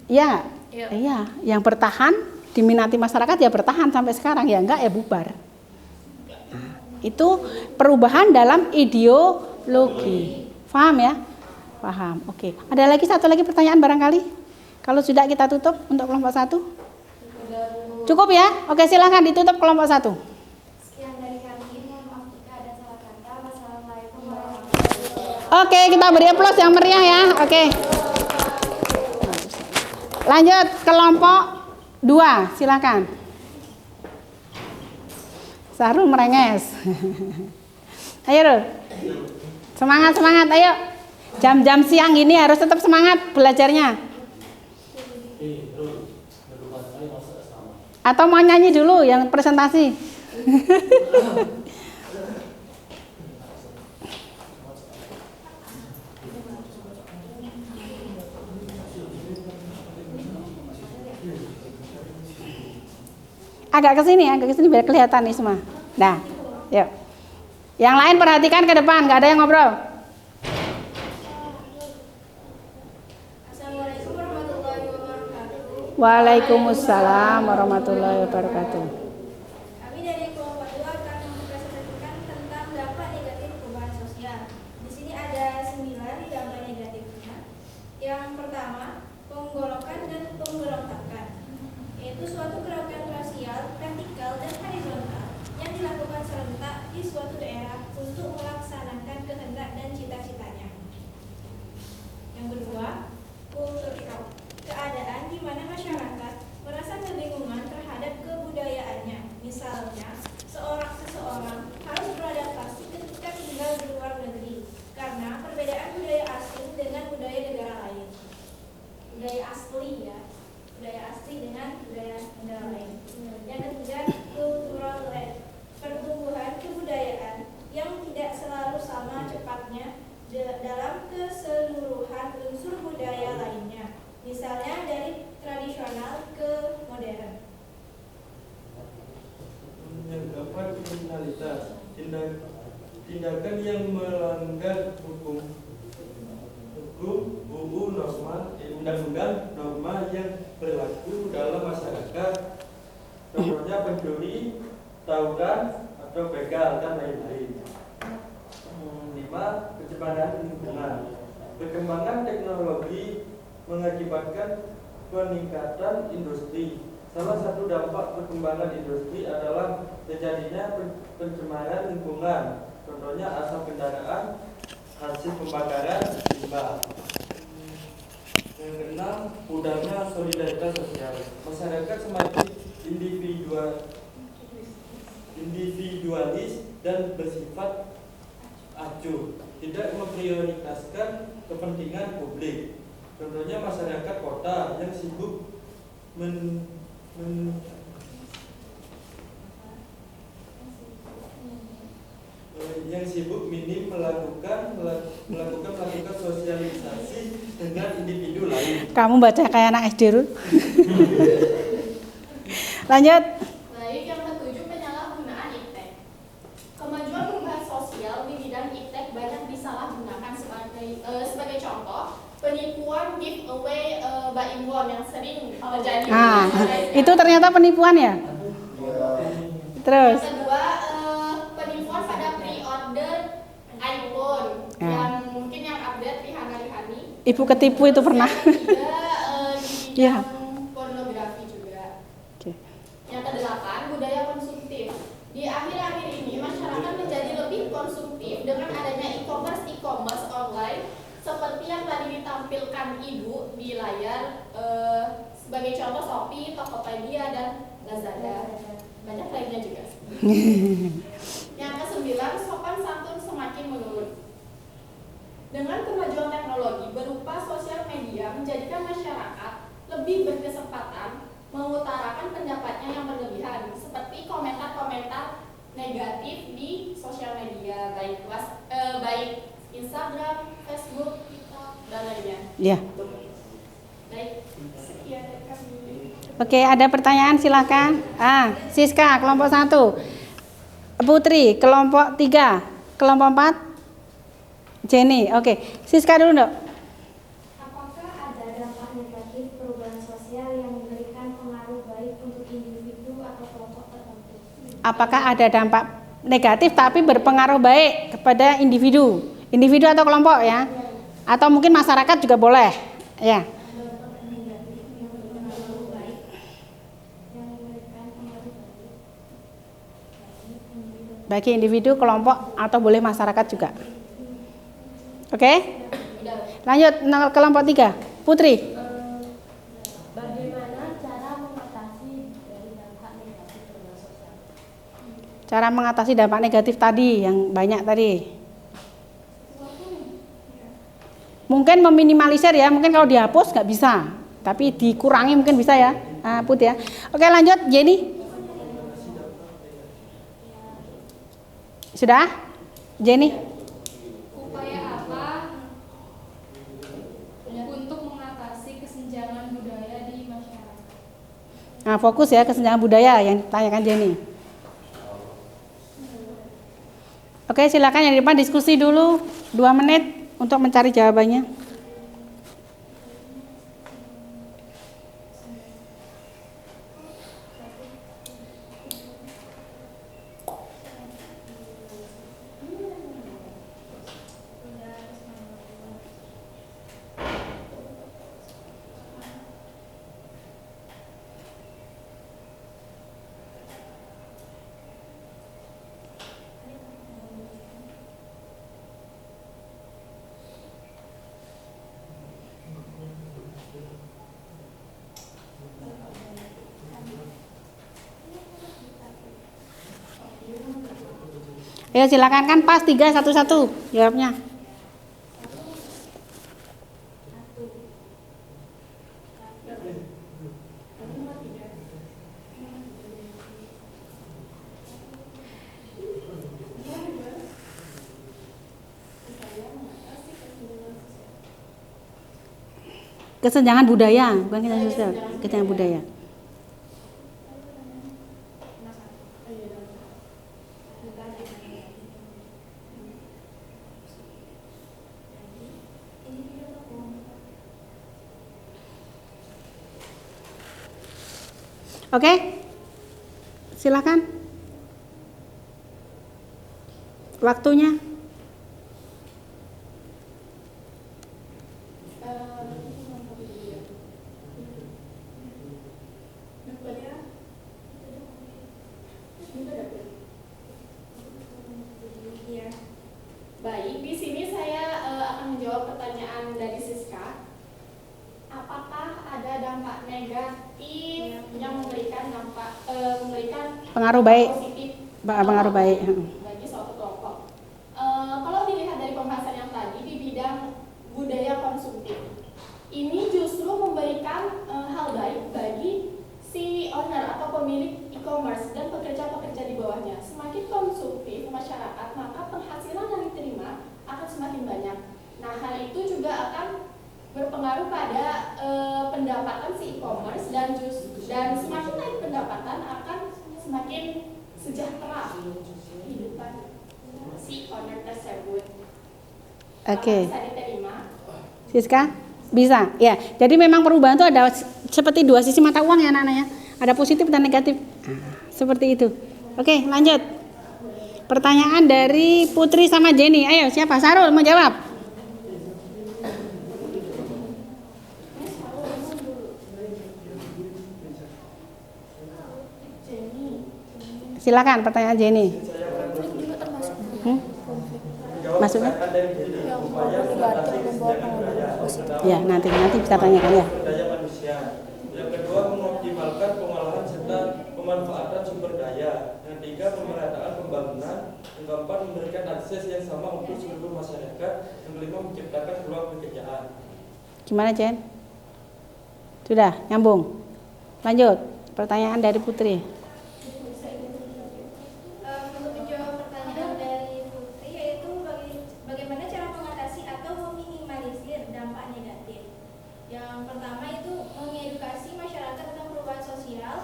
Iya nggak? Iya. Yang bertahan diminati masyarakat ya bertahan sampai sekarang, ya enggak ya bubar. Nah, itu perubahan dalam ideologi. Paham ya? Paham. Oke. Ada lagi satu lagi pertanyaan barangkali? Kalau sudah kita tutup untuk kelompok 1. Cukup ya? Oke, silakan ditutup kelompok 1. Sekian dari kami, mohon maaf jika ada salah kata. Wassalamualaikum warahmatullahi wabarakatuh. Oke, kita beri aplaus yang meriah ya. Oke. Lanjut kelompok 2, silakan. Sahrul merenges. Ayo, Rul. Semangat, ayo. Jam-jam siang gini harus tetap semangat belajarnya. Atau mau nyanyi dulu yang presentasi? Agak ke sini biar kelihatan nih semua. Nah, yuk. Yang lain perhatikan ke depan, nggak ada yang ngobrol. Assalamualaikum warahmatullahi wabarakatuh. Waalaikumsalam warahmatullahi wabarakatuh. Kami dari kelompok 2 akan mempresentasikan tentang dampak negatif perubahan sosial. Di sini ada 9 dampak negatifnya. Yang pertama, penggolokan dan pemberontakan, yaitu suatu gerakan rasial, vertikal dan horizontal yang dilakukan serentak di suatu daerah untuk melaksanakan kehendak dan cita-citanya. Yang kedua, kultur shock, keadaan di mana masyarakat merasa kebingungan terhadap kebudayaannya. Misalnya, seseorang harus beradaptasi ketika tinggal di luar negeri karena perbedaan budaya asing dengan budaya negara lain. Budaya asli ya, budaya asli dengan budaya negara lain. Yang ketiga, cultural lag, pertumbuhan kebudayaan yang tidak selalu sama cepatnya dalam keseluruhan unsur budaya lainnya. Misalnya dari tradisional ke modern. Yang keempat, kriminalitas, tindakan yang melanggar hukum, UU, norma, undang-undang, norma yang berlaku dalam masyarakat. Contohnya pencuri, tawuran, atau begal dan lain-lain. 5. Pencemaran lingkungan. Perkembangan teknologi mengakibatkan peningkatan industri. Salah satu dampak perkembangan industri adalah terjadinya pencemaran lingkungan. Contohnya asap kendaraan hasil pembakaran limbah. Yang keenam, pudarnya solidaritas sosial. Masyarakat semakin individualis dan bersifat acuh, tidak memprioritaskan kepentingan publik. Contohnya masyarakat kota yang sibuk minim melakukan sosialisasi dengan individu lain. Kamu baca kayak anak SD dulu. Lanjut. Baik, yang ketujuh, penyalahgunaan iptek. Kemajuan perubahan sosial di bidang iptek banyak disalahgunakan sebagai contoh penipuan giveaway Baimwon yang sering terjadi. Itu ternyata penipuan ya. Terus. Yang kedua, penipuan pada pre-order iPhone yang mungkin yang update Rihana-Rihani. Ibu ketipu itu pernah. Di bidang pornografi juga. Okay. Yang kedelapan, budaya konsumtif. Di akhir-akhir ini masyarakat menjadi lebih konsumtif dengan adanya e-commerce online seperti yang tadi ditampilkan Ibu di layar, sebagai contoh Shopee, Tokopedia, dan Lazada. Banyak lainnya juga. Yang kesembilan, sopan santun semakin menurun. Dengan kemajuan teknologi berupa sosial media menjadikan masyarakat lebih berkesempatan mengutarakan pendapatnya yang berlebihan, seperti komentar-komentar negatif di sosial media, baik Instagram, Facebook, TikTok, dan lainnya. Ya. Baik, sekian dari kami. Oke, ada pertanyaan silakan. Siska kelompok 1, Putri kelompok 3, kelompok 4, Jenny. Oke, Siska dulu dok. Apakah ada dampak negatif perubahan sosial yang memberikan pengaruh baik untuk individu atau kelompok tertentu? Apakah ada dampak negatif tapi berpengaruh baik kepada individu atau kelompok ya? Atau mungkin masyarakat juga boleh, ya. Bagi individu, kelompok, atau boleh masyarakat juga. Oke? Lanjut, kelompok 3, Putri. Bagaimana cara mengatasi dari dampak negatif perubahan sosial? Cara mengatasi dampak negatif tadi, yang banyak tadi. Mungkin meminimalisir ya, mungkin kalau dihapus nggak bisa. Tapi dikurangi mungkin bisa ya, Put ya. Oke lanjut, Jenny. Sudah? Jenny? Upaya apa untuk mengatasi kesenjangan budaya di masyarakat? Nah, fokus ya kesenjangan budaya yang ditanyakan Jenny. Oke, silakan yang di depan diskusi dulu 2 menit untuk mencari jawabannya. Ya silakan, kan pas 3 satu-satu jawabnya. Kesenjangan budaya, bukan kesenjangan sosial, kesenjangan budaya. Oke, silakan. Waktunya. Baik, di sini saya negatif yang memberikan dampak Pengaruh baik. positif Pengaruh baik. bagi suatu kelompok. Kalau dilihat dari pembahasan yang tadi di bidang budaya konsumtif, ini justru memberikan hal baik bagi si owner atau pemilik e-commerce dan pekerja-pekerja di bawahnya. Semakin konsumtif masyarakat, maka penghasilan yang diterima akan semakin banyak. Nah, hal itu juga akan berpengaruh pada pendapatan si e-commerce dan semakin naik pendapatan akan semakin sejahtera kehidupan si owner tersebut. Oke. Bisa diterima. Siska? Bisa. Ya. Jadi memang perubahan itu ada seperti dua sisi mata uang ya anak-anak ya. Ada positif dan negatif. Seperti itu. Oke, lanjut. Pertanyaan dari Putri sama Jenny. Ayo, siapa? Sarul mau jawab? Silakan pertanyaan Jenny. Maksudnya? Ya, nanti bisa tanyakan ya. Daya manusia. Yang kedua, mengoptimalkan pengolahan serta pemanfaatan sumber daya. Yang ketiga, pemerataan pembangunan. Yang keempat, memberikan akses yang sama untuk seluruh masyarakat. Yang kelima, menciptakan peluang pekerjaan. Gimana, Jen? Sudah, nyambung. Lanjut. Pertanyaan dari Putri. Untuk menjawab pertanyaan dari Putri, yaitu bagaimana cara mengatasi atau meminimalisir dampak negatif. Yang pertama itu mengedukasi masyarakat tentang perubahan sosial.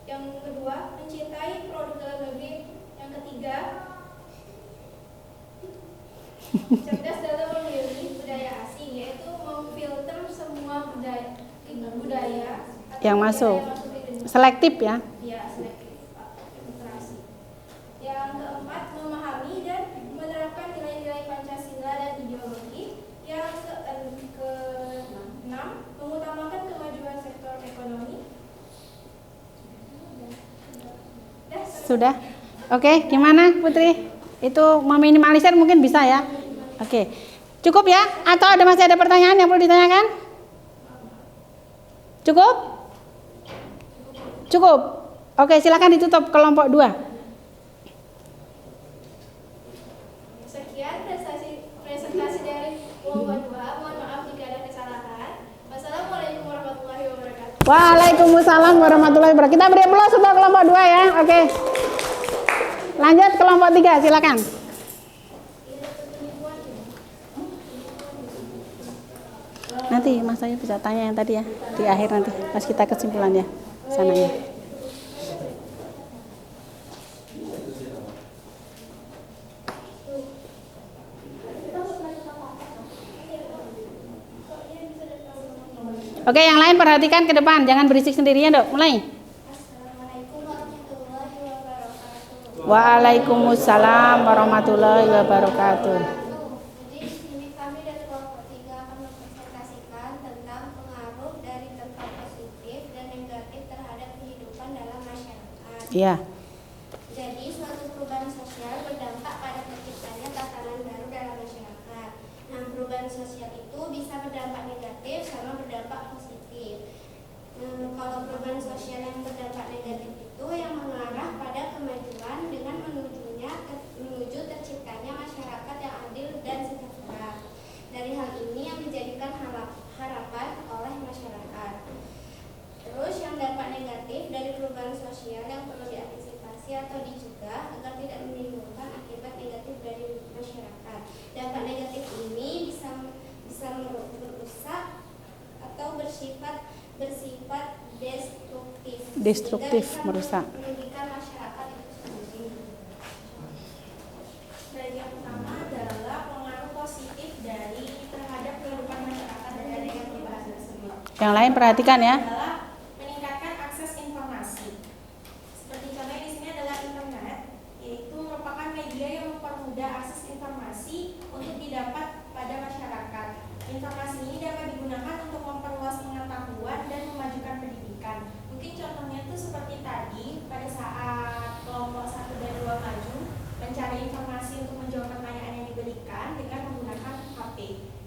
Yang kedua, mencintai produk dalam negeri. Yang ketiga, cerdas dalam memilih budaya asing, yaitu memfilter semua budaya Yang masuk. Selektif ya. Ya, selektif filtrasi. Yang keempat, memahami dan menerapkan nilai-nilai Pancasila dan ideologi. Yang keenam, mengutamakan kemajuan sektor ekonomi. Sudah. Oke, gimana Putri? Itu meminimalisir mungkin bisa ya. Oke. Cukup ya? Atau masih ada pertanyaan yang perlu ditanyakan? Cukup? Cukup. Oke, silakan ditutup kelompok 2. Sekian presentasi dari kelompok 2. Mohon maaf jika ada kesalahan. Wassalamualaikum warahmatullahi wabarakatuh. Waalaikumsalam warahmatullahi wabarakatuh. Kita beri aplaus untuk kelompok 2 ya. Oke. Lanjut kelompok 3, silakan. Nanti Mas Ayu bisa tanya yang tadi ya di akhir nanti pas kita kesimpulan ya sananya. Oke, yang lain perhatikan ke depan, jangan berisik sendirian, Dok. Mulai. Assalamualaikum warahmatullahi wabarakatuh. Waalaikumsalam warahmatullahi wabarakatuh. Jadi di sini kami dari kelompok 3 akan mempresentasikan tentang pengaruh dari dampak positif dan negatif terhadap kehidupan dalam masyarakat. Iya. Jadi suatu perubahan sosial berdampak pada terciptanya tatanan baru dalam masyarakat. Nah, perubahan sosial itu bisa berdampak negatif sama berdampak positif. Kalau perubahan sosial yang berdampak negatif itu yang mengarah pada kemajuan dengan menuju terciptanya masyarakat yang adil dan sejahtera. Dari hal ini yang dijadikan harapan oleh masyarakat. Terus yang dampak negatif dari perubahan sosial yang perlu diantisipasi atau dicegah agar tidak menimbulkan akibat negatif dari masyarakat. Dampak negatif ini bisa merusak atau bersifat destruktif, merusak. Merugikan masyarakat itu sendiri. Dan yang pertama adalah pengaruh positif terhadap kehidupan masyarakat dari yang dibahas tersebut. Yang lain perhatikan ya. Adalah meningkatkan akses informasi. Seperti contohnya di sini adalah internet, yaitu merupakan media yang mempermudah akses informasi untuk didapat pada masyarakat. Informasi ini dapat digunakan untuk memperluas pengetahuan dan memajukan pendidikan. Mungkin contohnya itu seperti tadi pada saat kelompok 1 dan 2 maju mencari informasi untuk menjawab pertanyaan yang diberikan dengan menggunakan HP.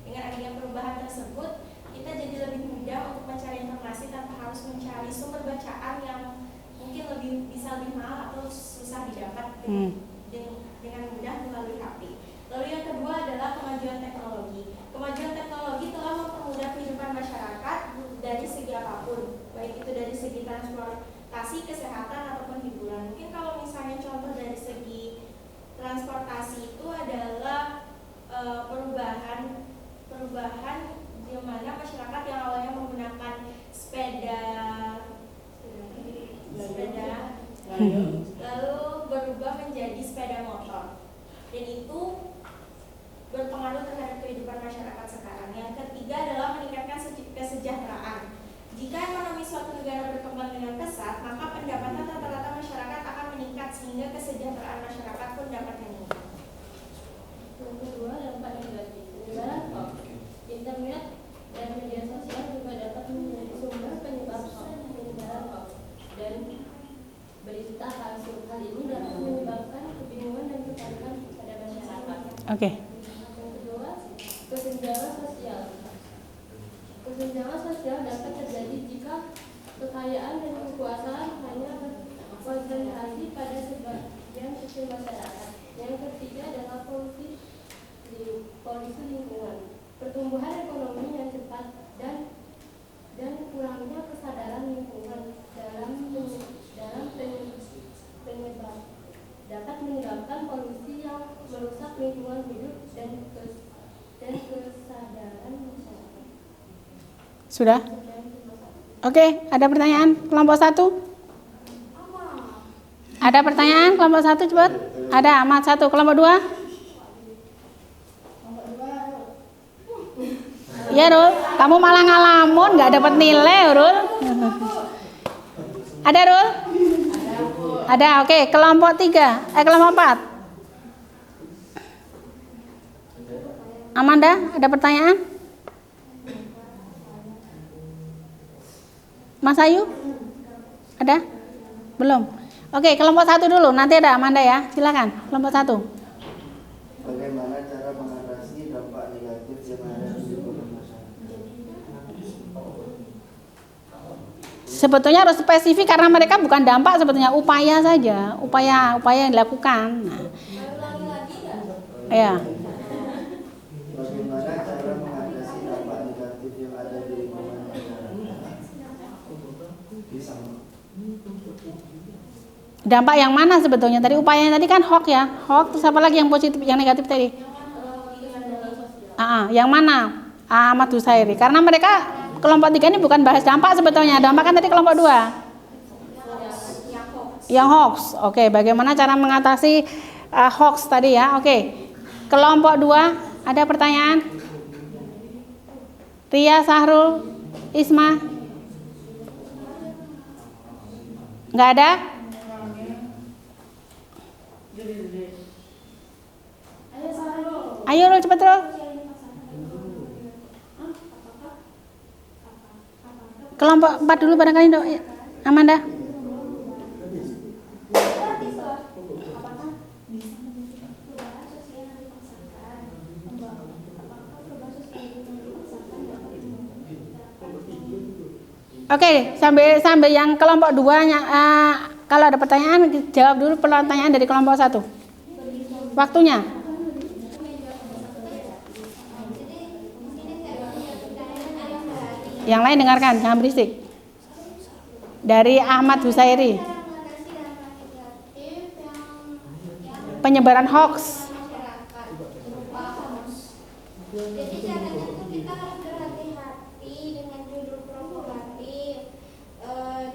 Dengan adanya perubahan tersebut, kita jadi lebih mudah untuk mencari informasi tanpa harus mencari sumber bacaan yang mungkin bisa lebih mahal atau susah didapat dengan mudah melalui HP. Lalu yang kedua adalah kemajuan teknologi. Kemajuan teknologi telah mempermudah kehidupan masyarakat dari segi apapun, baik itu dari segi transportasi, kesehatan ataupun hiburan. Mungkin kalau misalnya contoh dari segi transportasi itu adalah perubahan di mana masyarakat yang awalnya menggunakan sepeda lalu berubah menjadi sepeda motor, dan itu berpengaruh terhadap kehidupan masyarakat sekarang. Yang ketiga adalah meningkatkan kesejahteraan. Jika ekonomi suatu negara berkembang dengan pesat, maka pendapatan rata-rata masyarakat akan meningkat sehingga kesejahteraan masyarakat pun dapat meningkat. Yang kedua, dampak negatif. Penyebaran hoax. Internet dan media sosial juga dapat menjadi sumber penyebaran hoax dan berita palsu. Hal ini dapat menyebabkan kebingungan dan kepanikan pada masyarakat. Oke. Yang kedua, kesenjangan sosial. Kesenjangan sosial dapat terjadi jika kekayaan dan kekuasaan hanya berkonsentrasi pada sebagian kecil masyarakat. Yang ketiga adalah polusi lingkungan. Pertumbuhan ekonomi yang cepat dan kurangnya kesadaran lingkungan dalam penyebab dapat menyebabkan polusi yang merusak lingkungan hidup dan kesadaran masyarakat. Sudah? Oke, ada pertanyaan kelompok 1? Ada pertanyaan kelompok 1 cepat? Ada, Ahmad 1. Kelompok 2? Iya, Rul. Kamu malah ngalamun, nggak dapat nilai, Rul. Ada, Rul? Ada, oke. Kelompok 3, kelompok 4. Amanda, ada pertanyaan? Mas Ayu? Ada? Belum? Oke, kelompok 1 dulu. Nanti ada Amanda ya. Silakan, kelompok 1. Bagaimana cara mengatasi dampak negatif yang ada di lingkungan masyarakat? Sebetulnya harus spesifik karena mereka bukan dampak, sebetulnya upaya saja, upaya yang dilakukan. Nah, ya. Bagaimana cara mengatasi dampak negatif yang ada di lingkungan masyarakat? Dampak yang mana sebetulnya? Tadi upayanya tadi kan hoax ya, hoax. Terus apa lagi yang positif, yang negatif tadi? Yang mana? Ahmad Husairi. Karena mereka kelompok 3 ini bukan bahas dampak sebetulnya. Dampak kan tadi kelompok 2. Yang hoax. Oke, bagaimana cara mengatasi hoax tadi ya? Oke. Kelompok 2, ada pertanyaan? Ria, Sahrul, Isma? Enggak ada? Ayo Rul, cepet Rul. Kelompok 4 dulu barangkali Dok. Amanda. Oke, sambil yang kelompok 2-nya kalau ada pertanyaan jawab dulu pertanyaan dari kelompok 1. Waktunya. Yang lain dengarkan, jangan berisik. Dari Ahmad Husairi. Penyebaran hoax. Jadi caranya tuh kita harus berhati-hati dengan judul provokatif,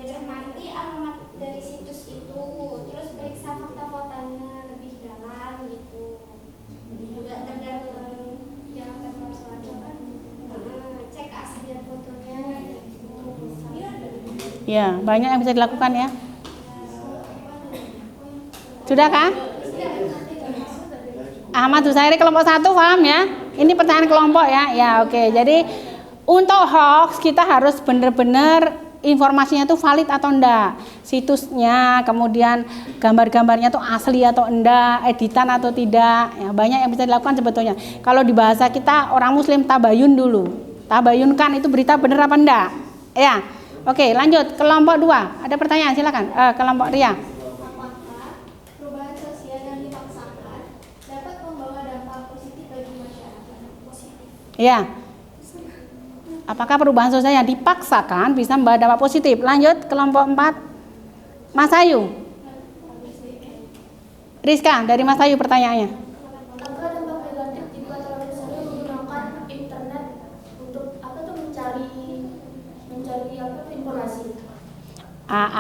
cermati alamat dari situs itu, terus periksa fakta-faktanya lebih dalam gitu. Juga tergantung yang terpersoalkan, cek keaslian fotonya gitu. Ya, banyak yang bisa dilakukan ya. Sudah kah? Ahmad Husairi kelompok 1 paham ya? Ini pertanyaan kelompok ya. Ya, oke. Jadi untuk hoax kita harus benar-benar informasinya itu valid atau enggak, situsnya, kemudian gambar-gambarnya itu asli atau enggak, editan atau tidak. Ya, banyak yang bisa dilakukan sebetulnya. Kalau di bahasa kita orang muslim tabayun dulu. tabayunkan itu berita benar apa enggak? Ya. Oke, lanjut kelompok 2. Ada pertanyaan silakan. Kelompok Ria. Apakah perubahan sosial yang dipaksakan dapat membawa dampak positif bagi masyarakat? Positif. Ya. Apakah perubahan sosial yang dipaksakan bisa membawa dampak positif? Lanjut kelompok 4. Mas Ayu. Rizka dari Mas Ayu pertanyaannya. Apakah dampak negatif jika terlalu sering menggunakan internet untuk mencari informasi?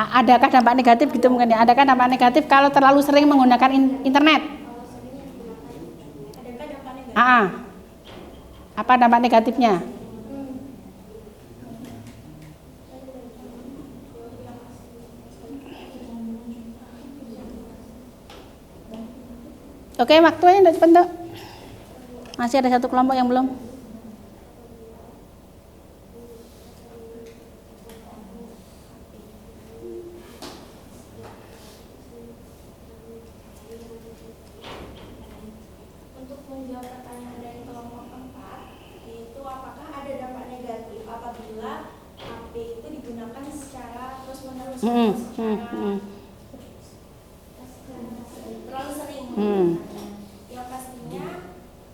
Adakah dampak negatif gitu mungkin ya? Adakah dampak negatif kalau terlalu sering menggunakan internet? Adakah dampak negatif? Apa dampak negatifnya? Oke, waktunya udah cepet, Dok. Masih ada satu kelompok yang belum. Untuk menjawab pertanyaan dari kelompok 4, yaitu apakah ada dampak negatif apabila HP itu digunakan secara terus-menerus atau secara terlalu sering menggunakannya. Yang pastinya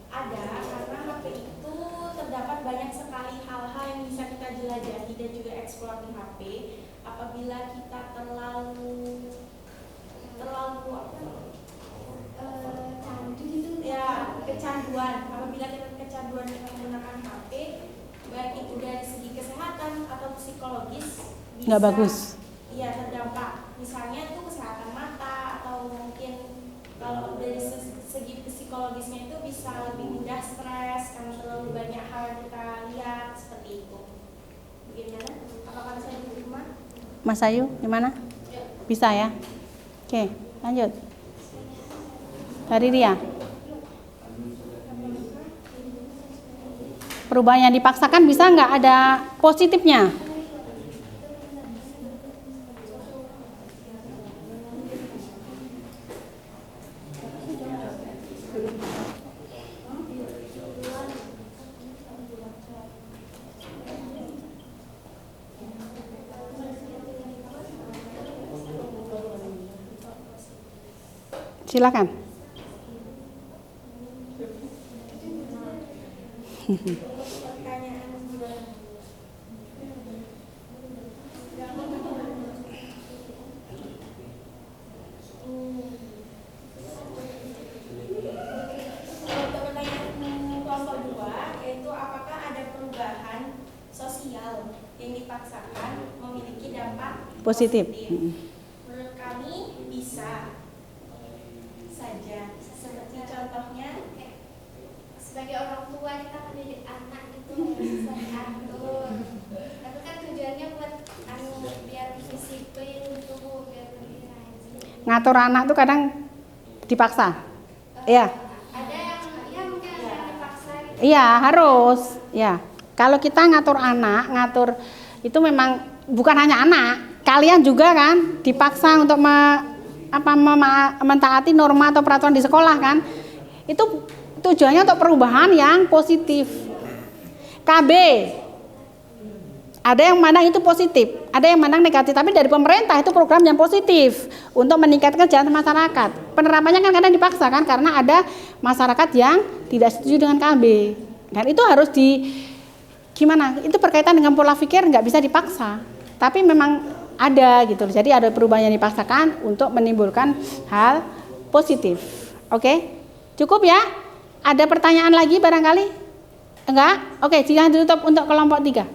ada, karena HP itu terdapat banyak sekali hal-hal yang bisa kita jelajahi dan juga eksplor di HP. Apabila kita terlalu candu gitu ya, kecanduan. Apabila kita kecanduan dengan menggunakan HP, baik itu dari segi kesehatan atau psikologis, Nggak bagus. Iya, terdampak. Misalnya itu kesehatan mata, atau mungkin kalau dari segi psikologisnya itu bisa lebih mudah stres karena terlalu banyak hal yang kita lihat seperti itu. Bagaimana? Apakah bisa diterima? Mas Ayu, gimana? Bisa ya? Oke, lanjut. Dari Ria. Perubahan yang dipaksakan bisa nggak ada positifnya? Silakan. Kelompok 2, yaitu apakah ada perubahan sosial yang dipaksakan memiliki dampak Positif. Menurut kami bisa saja. Seperti contohnya, Sebagai orang tua kita mendidik anak itu harus diatur. Tapi kan tujuannya buat biar disiplin gitu, biar lebih rajin. Ngatur anak tuh kadang dipaksa. Iya. Ada yang ya mungkin ada yang dipaksa gitu. Iya, harus. Ya. Kalau kita ngatur anak, itu memang bukan hanya anak, kalian juga kan dipaksa untuk mentaati norma atau peraturan di sekolah kan. Itu tujuannya untuk perubahan yang positif. KB. Ada yang mandang itu positif, ada yang mandang negatif, tapi dari pemerintah itu program yang positif untuk meningkatkan kesejahteraan masyarakat. Penerapannya kan kadang dipaksa kan, karena ada masyarakat yang tidak setuju dengan KB. Dan itu harus gimana? Itu berkaitan dengan pola pikir, nggak bisa dipaksa. Tapi memang ada gitu. Jadi ada perubahan yang dipaksakan untuk menimbulkan hal positif. Oke? Cukup ya? Ada pertanyaan lagi barangkali? Enggak? Oke, silakan ditutup untuk kelompok 3.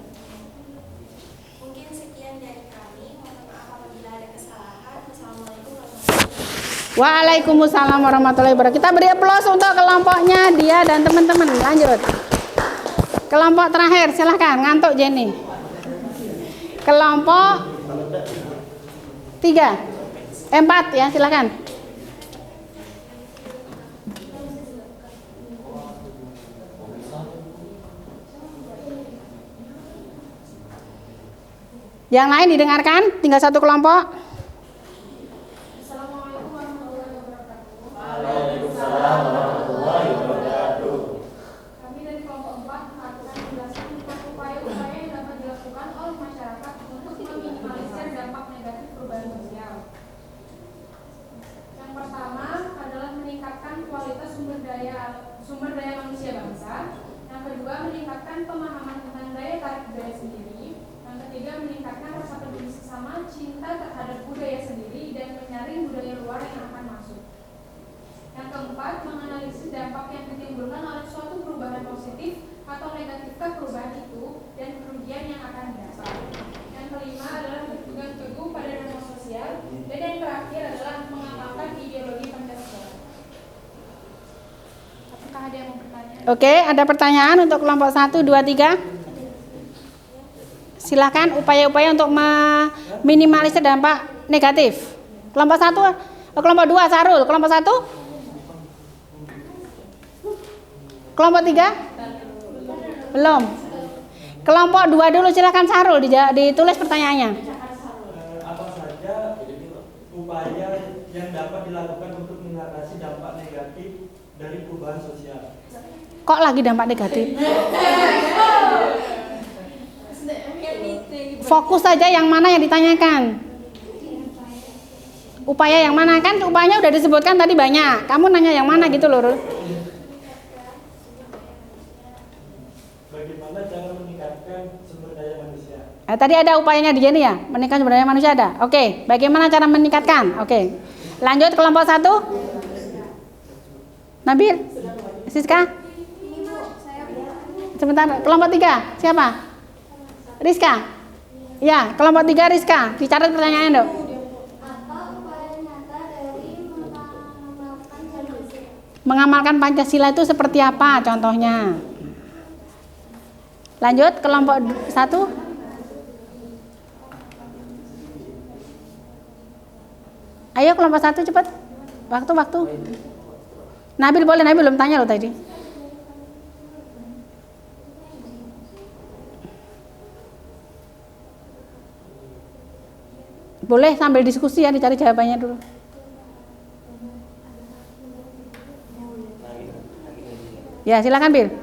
mungkin sekian dari kami. Mohon maaf apabila ada kesalahan. Wassalamualaikum warahmatullahi wabarakatuh. Waalaikumsalam warahmatullahi wabarakatuh. Kita beri aplaus untuk kelompoknya dia dan teman-teman. Lanjut. Kelompok terakhir, silahkan. Ngantuk Jenny. Kelompok 4 ya, silahkan. Yang lain didengarkan, tinggal satu kelompok. Assalamualaikum warahmatullahi wabarakatuh. Waalaikumsalam warahmatullahi wabarakatuh. Kami dari kelompok 4 melakukan penjelasan tentang meningkatkan pemahaman tentang daya tarik budaya sendiri. Yang ketiga, meningkatkan rasa peduli sesama, cinta terhadap budaya sendiri, dan menyaring budaya luar yang akan masuk. Yang keempat, menganalisis dampak yang ditimbulkan oleh suatu perubahan positif atau negatifkah perubahan itu dan kerugian yang akan didapat. Yang kelima adalah berpegang teguh pada norma sosial, dan yang terakhir adalah mengamalkan ideologi Pancasila. Apakah ada yang mau bertanya? Oke, ada pertanyaan untuk kelompok 1, 2, 3? Silakan upaya-upaya untuk meminimalisir dampak negatif. Kelompok 1, kelompok 2 Sarul, kelompok 1? Kelompok 3? Belum. Kelompok 2 dulu, silakan Sarul ditulis pertanyaannya. Apa saja upaya yang dapat dilakukan untuk mengatasi dampak negatif dari perubahan sosial? Kok lagi dampak negatif? Fokus saja yang mana yang ditanyakan. Upaya yang mana, kan upayanya udah disebutkan tadi banyak. Kamu nanya yang mana gitu loh. Bagaimana cara meningkatkan sumber daya manusia? Tadi ada upayanya di sini ya, meningkatkan sumber daya manusia ada. Oke, bagaimana cara meningkatkan? Oke. Lanjut kelompok 1. Nabil, Siska. Sebentar, kelompok 3 siapa? Rizka. Ya, kelompok 3 Rizka. Dicatat pertanyaannya dong. Apa upaya nyata dari mengamalkan Pancasila? Mengamalkan Pancasila itu seperti apa contohnya? Lanjut kelompok 1. Ayo kelompok 1 cepat. Waktu. Nabil boleh, Nabil belum tanya loh tadi. Boleh sambil diskusi ya, dicari jawabannya dulu. Ya, silakan Bil.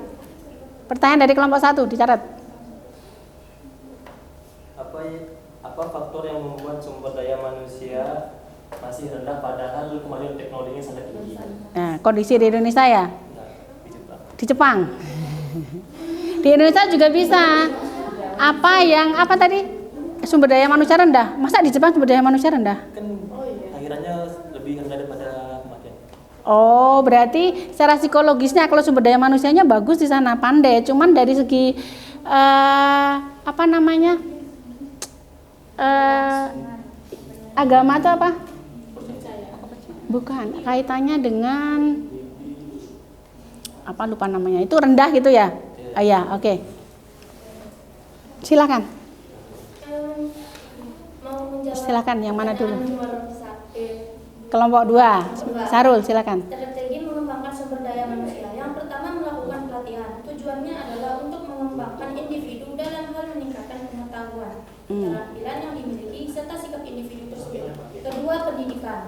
Pertanyaan dari kelompok 1 dicatat. Apa faktor yang membuat sumber daya manusia masih rendah padahal kemajuan teknologinya sangat tinggi? Nah, kondisi di Indonesia ya? Di Jepang. Di Jepang. Di Indonesia juga bisa. Apa tadi? Sumber daya manusia rendah. Masa di Jepang sumber daya manusia rendah? Kan akhirannya lebih rendah daripada kematian. Oh, berarti secara psikologisnya kalau sumber daya manusianya bagus di sana, pandai. Cuman dari segi agama itu apa? Bukan, kaitannya dengan apa, lupa namanya. Itu rendah gitu ya? Ya, oke. Silakan. Silakan, yang mana dulu? Kelompok 2. Sarul, silakan. Strategi mengembangkan sumber daya manusia. Yang pertama, melakukan pelatihan. Tujuannya adalah untuk mengembangkan individu dalam hal meningkatkan pengetahuan, keterampilan yang dimiliki serta sikap individu tersebut. Kedua, pendidikan.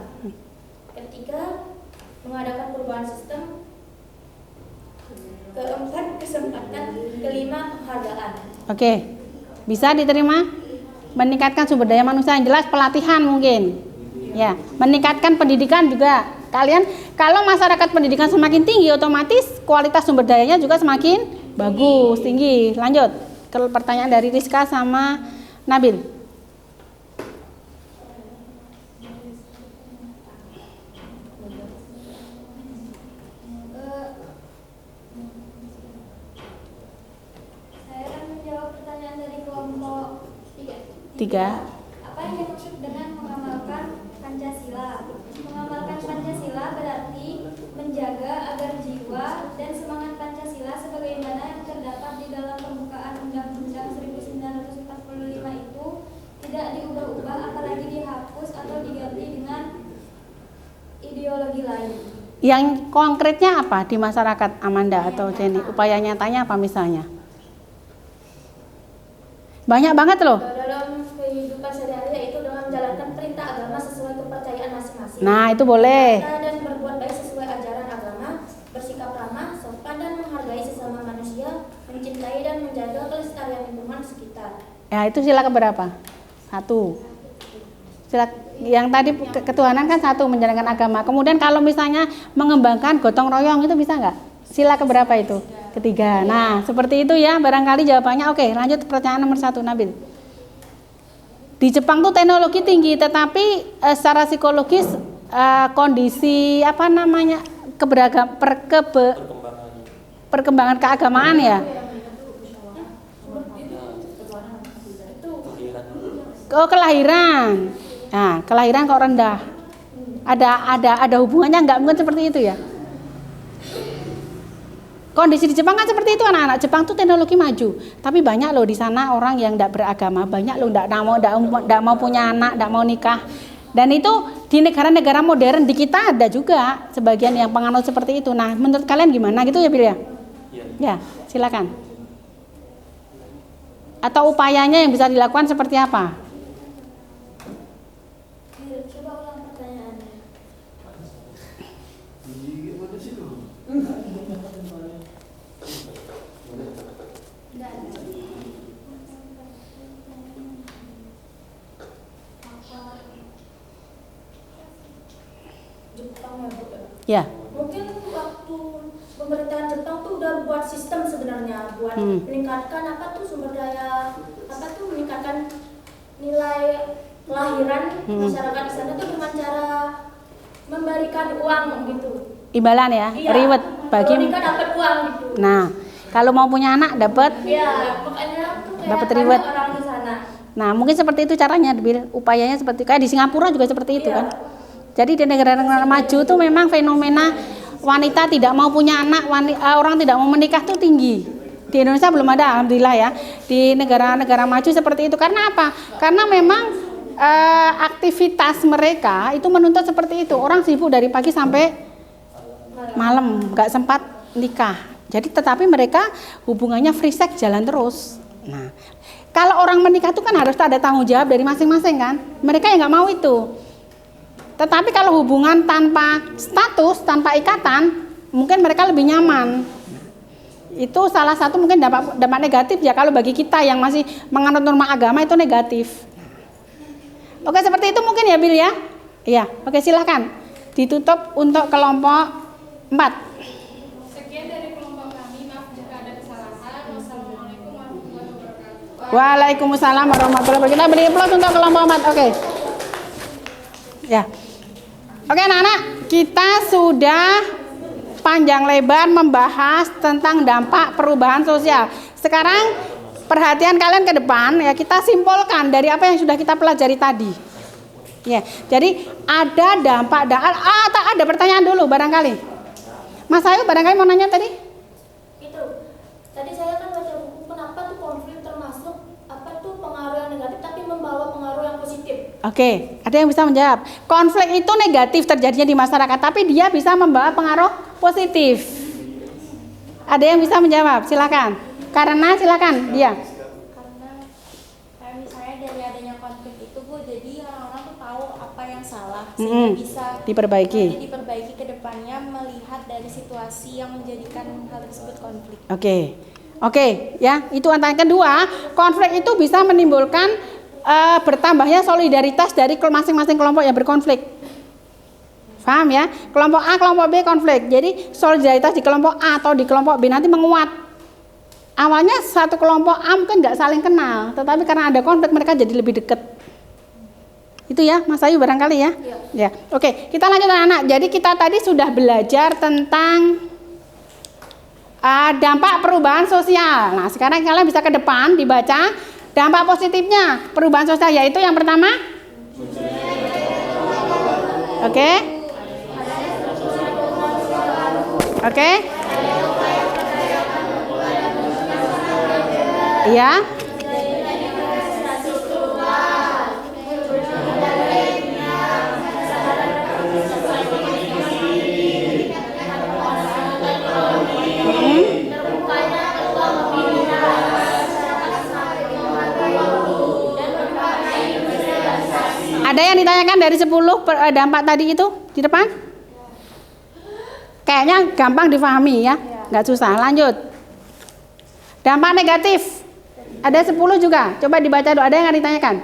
Ketiga, mengadakan perubahan sistem. Keempat, kesempatan. Kelima, penghargaan. Oke. Bisa diterima? Meningkatkan sumber daya manusia, yang jelas pelatihan mungkin. Ya, meningkatkan pendidikan juga. Kalian kalau masyarakat pendidikan semakin tinggi, otomatis kualitas sumber dayanya juga semakin bagus, tinggi. Lanjut ke pertanyaan dari Rizka sama Nabil. Saya akan menjawab pertanyaan dari kelompok 3. 3. Apa yang dimaksud dengan mengamalkan Pancasila? Mengamalkan Pancasila berarti menjaga agar jiwa dan semangat Pancasila sebagaimana yang terdapat di dalam pembukaan Undang-Undang 1945 itu tidak diubah-ubah, apalagi dihapus atau diganti dengan ideologi lain. Yang konkretnya apa di masyarakat, Amanda atau Jenny? Upaya nyatanya apa misalnya? Banyak banget loh. Dalam kehidupan sehari-hari, yaitu dengan menjalankan perintah agama sesuai kepercayaan masing-masing. Nah, itu boleh. Dan berbuat baik sesuai ajaran agama, bersikap ramah, sopan dan menghargai sesama manusia, mencintai dan menjaga kelestarian lingkungan sekitar. Ya, itu sila keberapa? 1. Sila yang tadi ketuhanan kan 1, menjalankan agama. Kemudian kalau misalnya mengembangkan gotong royong, itu bisa nggak? Sila keberapa itu? ketiga. Nah, seperti itu ya, barangkali jawabannya. Oke, lanjut pertanyaan nomor 1, Nabil. Di Jepang tuh teknologi tinggi, tetapi secara psikologis kondisi apa namanya perkembangan keagamaan ya. Oh, kelahiran. Nah, kelahiran kok rendah. Ada hubungannya nggak? Mungkin seperti itu ya. Kondisi di Jepang kan seperti itu, anak-anak Jepang tuh teknologi maju, tapi banyak loh di sana orang yang tidak beragama, banyak loh tidak mau punya anak, tidak mau nikah. Dan itu di negara-negara modern, di kita ada juga sebagian yang penganut seperti itu. Nah, menurut kalian gimana gitu ya, Bil ya? Ya, silakan. Atau upayanya yang bisa dilakukan seperti apa? Coba ulang pertanyaannya. Jepang ya, Bu. Ya. Mungkin waktu pemerintahan Jepang tuh udah buat sistem sebenarnya buat meningkatkan sumber daya meningkatkan nilai kelahiran masyarakat di sana tuh dengan cara memberikan uang gitu. Imbalan ya, Iya, reward bagi. kalau nikah dapat uang gitu. Nah, kalau mau punya anak dapat. Iya, makanya tuh kayak dapat banyak reward. orang di sana. Nah, mungkin seperti itu caranya, Bil. Upayanya seperti kayak di Singapura juga seperti itu kan. Jadi di negara-negara maju tuh memang fenomena wanita tidak mau punya anak, orang tidak mau menikah tuh tinggi. Di Indonesia belum ada, alhamdulillah ya. Di negara-negara maju seperti itu. Karena apa? Karena memang aktivitas mereka itu menuntut seperti itu. Orang sibuk dari pagi sampai malam, nggak sempat nikah. Jadi tetapi mereka hubungannya free sex jalan terus. Nah, kalau orang menikah itu kan harus ada tanggung jawab dari masing-masing kan. Mereka yang nggak mau itu. Tetapi kalau hubungan tanpa status, tanpa ikatan, mungkin mereka lebih nyaman. Itu salah satu mungkin dampak negatif ya kalau bagi kita yang masih menganut norma agama itu negatif. Oke, seperti itu mungkin ya, Bil ya. Iya, oke silahkan. Ditutup untuk kelompok 4. Sekian dari kelompok kami, maaf jika ada kesalahan. Wassalamualaikum warahmatullahi wabarakatuh. Waalaikumsalam warahmatullahi wabarakatuh. Kita beri aplaus untuk kelompok 4. Oke. Ya. Oke, anak-anak, kita sudah panjang lebar membahas tentang dampak perubahan sosial. Sekarang perhatian kalian ke depan ya, kita simpulkan dari apa yang sudah kita pelajari tadi. Ya, jadi ada dampak ada pertanyaan dulu barangkali. Mas Ayu barangkali mau nanya tadi? Itu. Tadi saya kan baca buku kenapa tuh konflik termasuk pengaruh yang negatif tapi membawa pengaruh yang positif. Oke, ada yang bisa menjawab. Konflik itu negatif terjadinya di masyarakat, tapi dia bisa membawa pengaruh positif. Ada yang bisa menjawab? Silakan. Karena silakan dia. Karena kayak misalnya dari adanya konflik itu, Bu, jadi orang-orang tuh tahu apa yang salah sehingga bisa diperbaiki ke depannya melihat dari situasi yang menjadikan hal tersebut konflik. Oke, ya, itu antara kedua, konflik itu bisa menimbulkan bertambahnya solidaritas dari masing-masing kelompok yang berkonflik. Paham ya? Kelompok A, kelompok B konflik. Jadi solidaritas di kelompok A atau di kelompok B nanti menguat. Awalnya satu kelompok A mungkin nggak saling kenal, tetapi karena ada konflik mereka jadi lebih dekat. Itu ya, Mas Ayu barangkali ya. Ya. Oke, kita lanjut anak-anak. Jadi kita tadi sudah belajar tentang dampak perubahan sosial. Nah, sekarang kalian bisa ke depan dibaca dampak positifnya perubahan sosial, yaitu yang pertama. Oke. Iya. Ada yang ditanyakan dari 10 dampak tadi itu di depan? Kayaknya gampang difahami ya, nggak susah. Lanjut. Dampak negatif. Ada 10 juga. Coba dibaca dulu. Ada yang ditanyakan?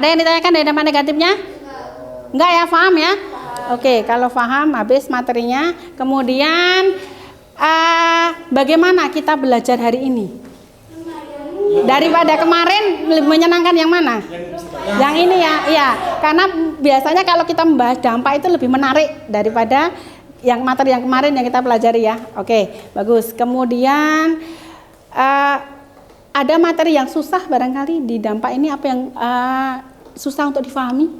Ada yang ditanyakan dari dampak negatifnya? Enggak ya, paham ya? Oke, kalau paham habis materinya. Kemudian bagaimana kita belajar hari ini? Daripada kemarin lebih menyenangkan yang mana? Yang ini ya, iya. Karena biasanya kalau kita membahas dampak itu lebih menarik daripada yang materi yang kemarin yang kita pelajari ya. Oke, bagus. Kemudian ada materi yang susah barangkali di dampak ini, apa yang susah untuk difahami?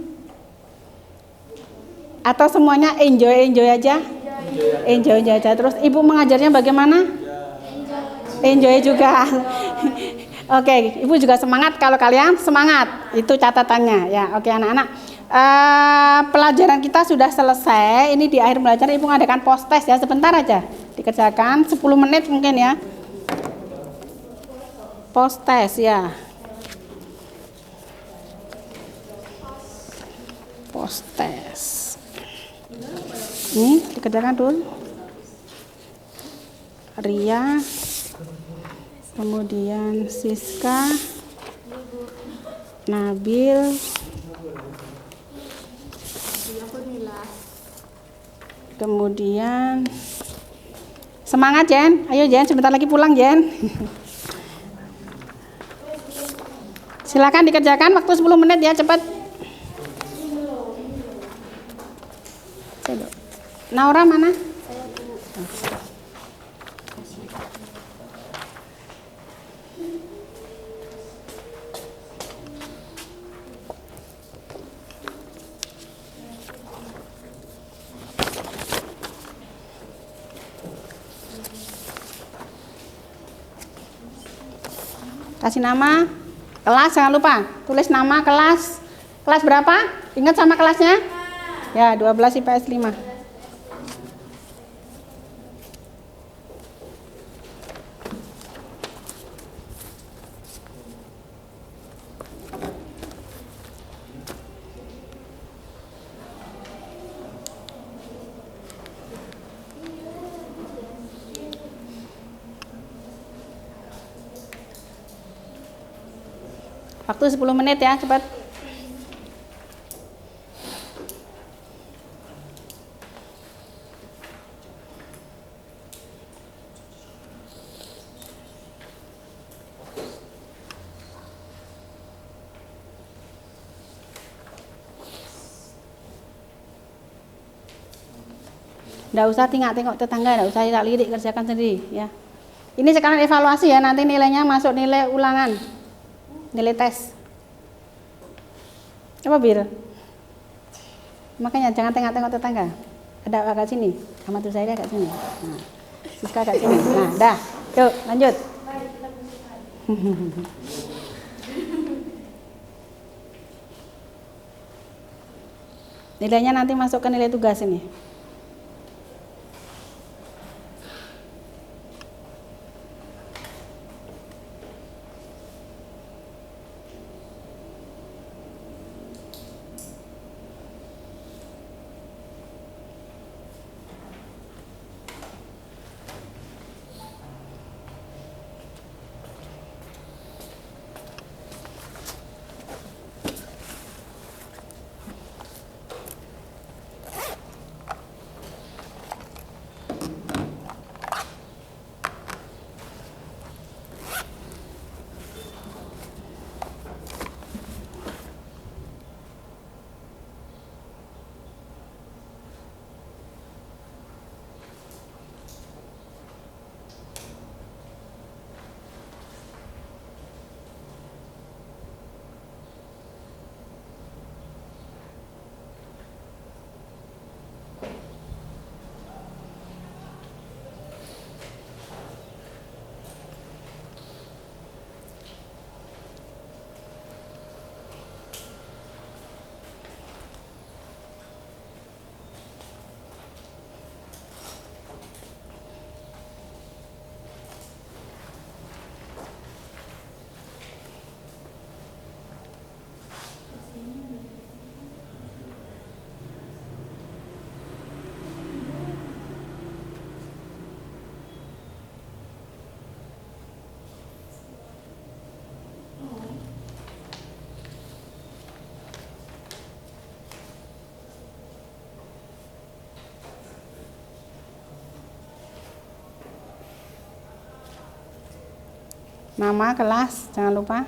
Atau semuanya enjoy aja? Enjoy aja. Terus ibu mengajarnya bagaimana? Enjoy juga. Oke, ibu juga semangat kalau kalian semangat. Itu catatannya ya. Oke anak-anak. Pelajaran kita sudah selesai. Ini di akhir pelajaran ibu mengadakan post test ya, sebentar aja dikerjakan 10 menit mungkin ya. Post test ya. Post test. Ini dikerjakan dulu. Ria, kemudian Siska, Nabil, kemudian semangat Jen, ayo Jen, sebentar lagi pulang Jen. Silakan dikerjakan, waktu 10 menit ya, cepat. Naura mana? Kasih nama kelas, jangan lupa tulis nama kelas. Kelas berapa? Ingat sama kelasnya? Ya, 12 IPS 5. Waktu 10 menit ya, cepat. Nggak usah tengok tetangga, nggak usah lirik, kerjakan sendiri ya. Ini sekarang evaluasi ya, nanti nilainya masuk nilai ulangan. Nilai tes. Apa Bir? Makanya jangan tengok-tengok tetangga. Ada agak sini, sama tuh saya agak sini. Nah, Siska agak sini. Nah, dah. Yuk, lanjut. Nilainya nanti masuk ke nilai tugas ini. Nama kelas, jangan lupa.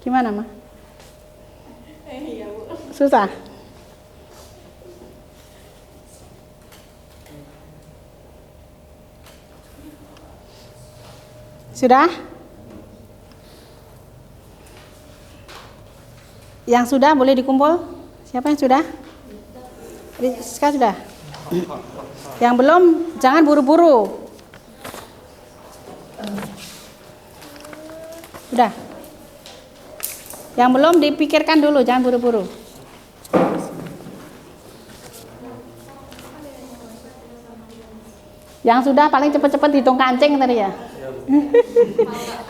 Gimana, Ma? Iya, Bu. Susah? Sudah? Yang sudah boleh dikumpul? Siapa yang sudah? Rizka sudah? Yang belum, jangan buru-buru. Sudah? Yang belum dipikirkan dulu, jangan buru-buru. Yang sudah paling cepat-cepat hitung kancing tadi ya.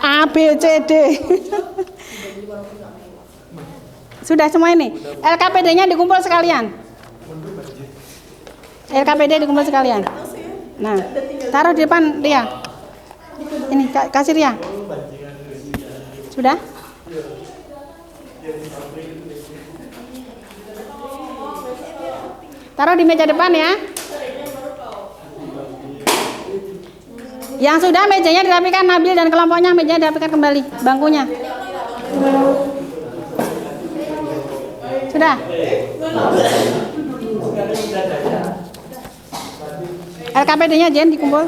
A, B, C, D. Sudah semua ini. LKPD-nya dikumpul sekalian. LKPD dikumpul sekalian. Nah, taruh di depan Ria. Ini kasih Ria. Sudah? Taruh di meja depan ya. Yang sudah mejanya dirapikan, Nabil dan kelompoknya mejanya dirapikan kembali, bangkunya. Sudah? LKPD-nya Jen dikumpul.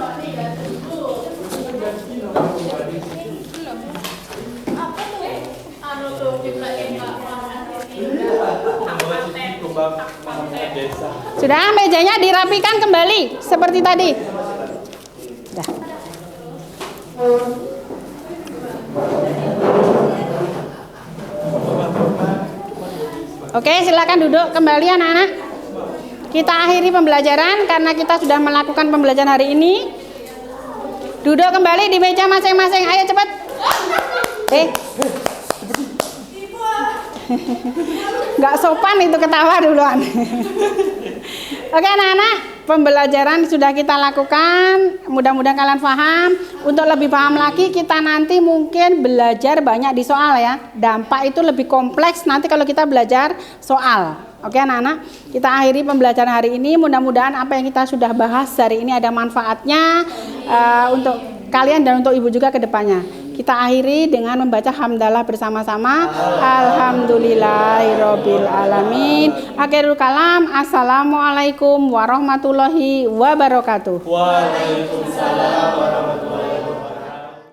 Sudah, mejanya dirapikan kembali seperti tadi. Sudah. Oke, silakan duduk kembali anak-anak. Kita akhiri pembelajaran karena kita sudah melakukan pembelajaran hari ini. Duduk kembali di meja masing-masing. Ayo cepat. Nggak sopan itu ketawa duluan. Oke anak-anak, pembelajaran sudah kita lakukan. Mudah-mudahan kalian paham. Untuk lebih paham lagi kita nanti mungkin belajar banyak di soal ya. Dampak itu lebih kompleks nanti kalau kita belajar soal. Oke anak-anak, kita akhiri pembelajaran hari ini. Mudah-mudahan apa yang kita sudah bahas hari ini ada manfaatnya untuk kalian dan untuk ibu juga ke depannya. Kita akhiri dengan membaca hamdalah bersama-sama. Alhamdulillahirabbil alamin. Akhirul kalam. Assalamualaikum warahmatullahi wabarakatuh. Waalaikumsalam warahmatullahi wabarakatuh.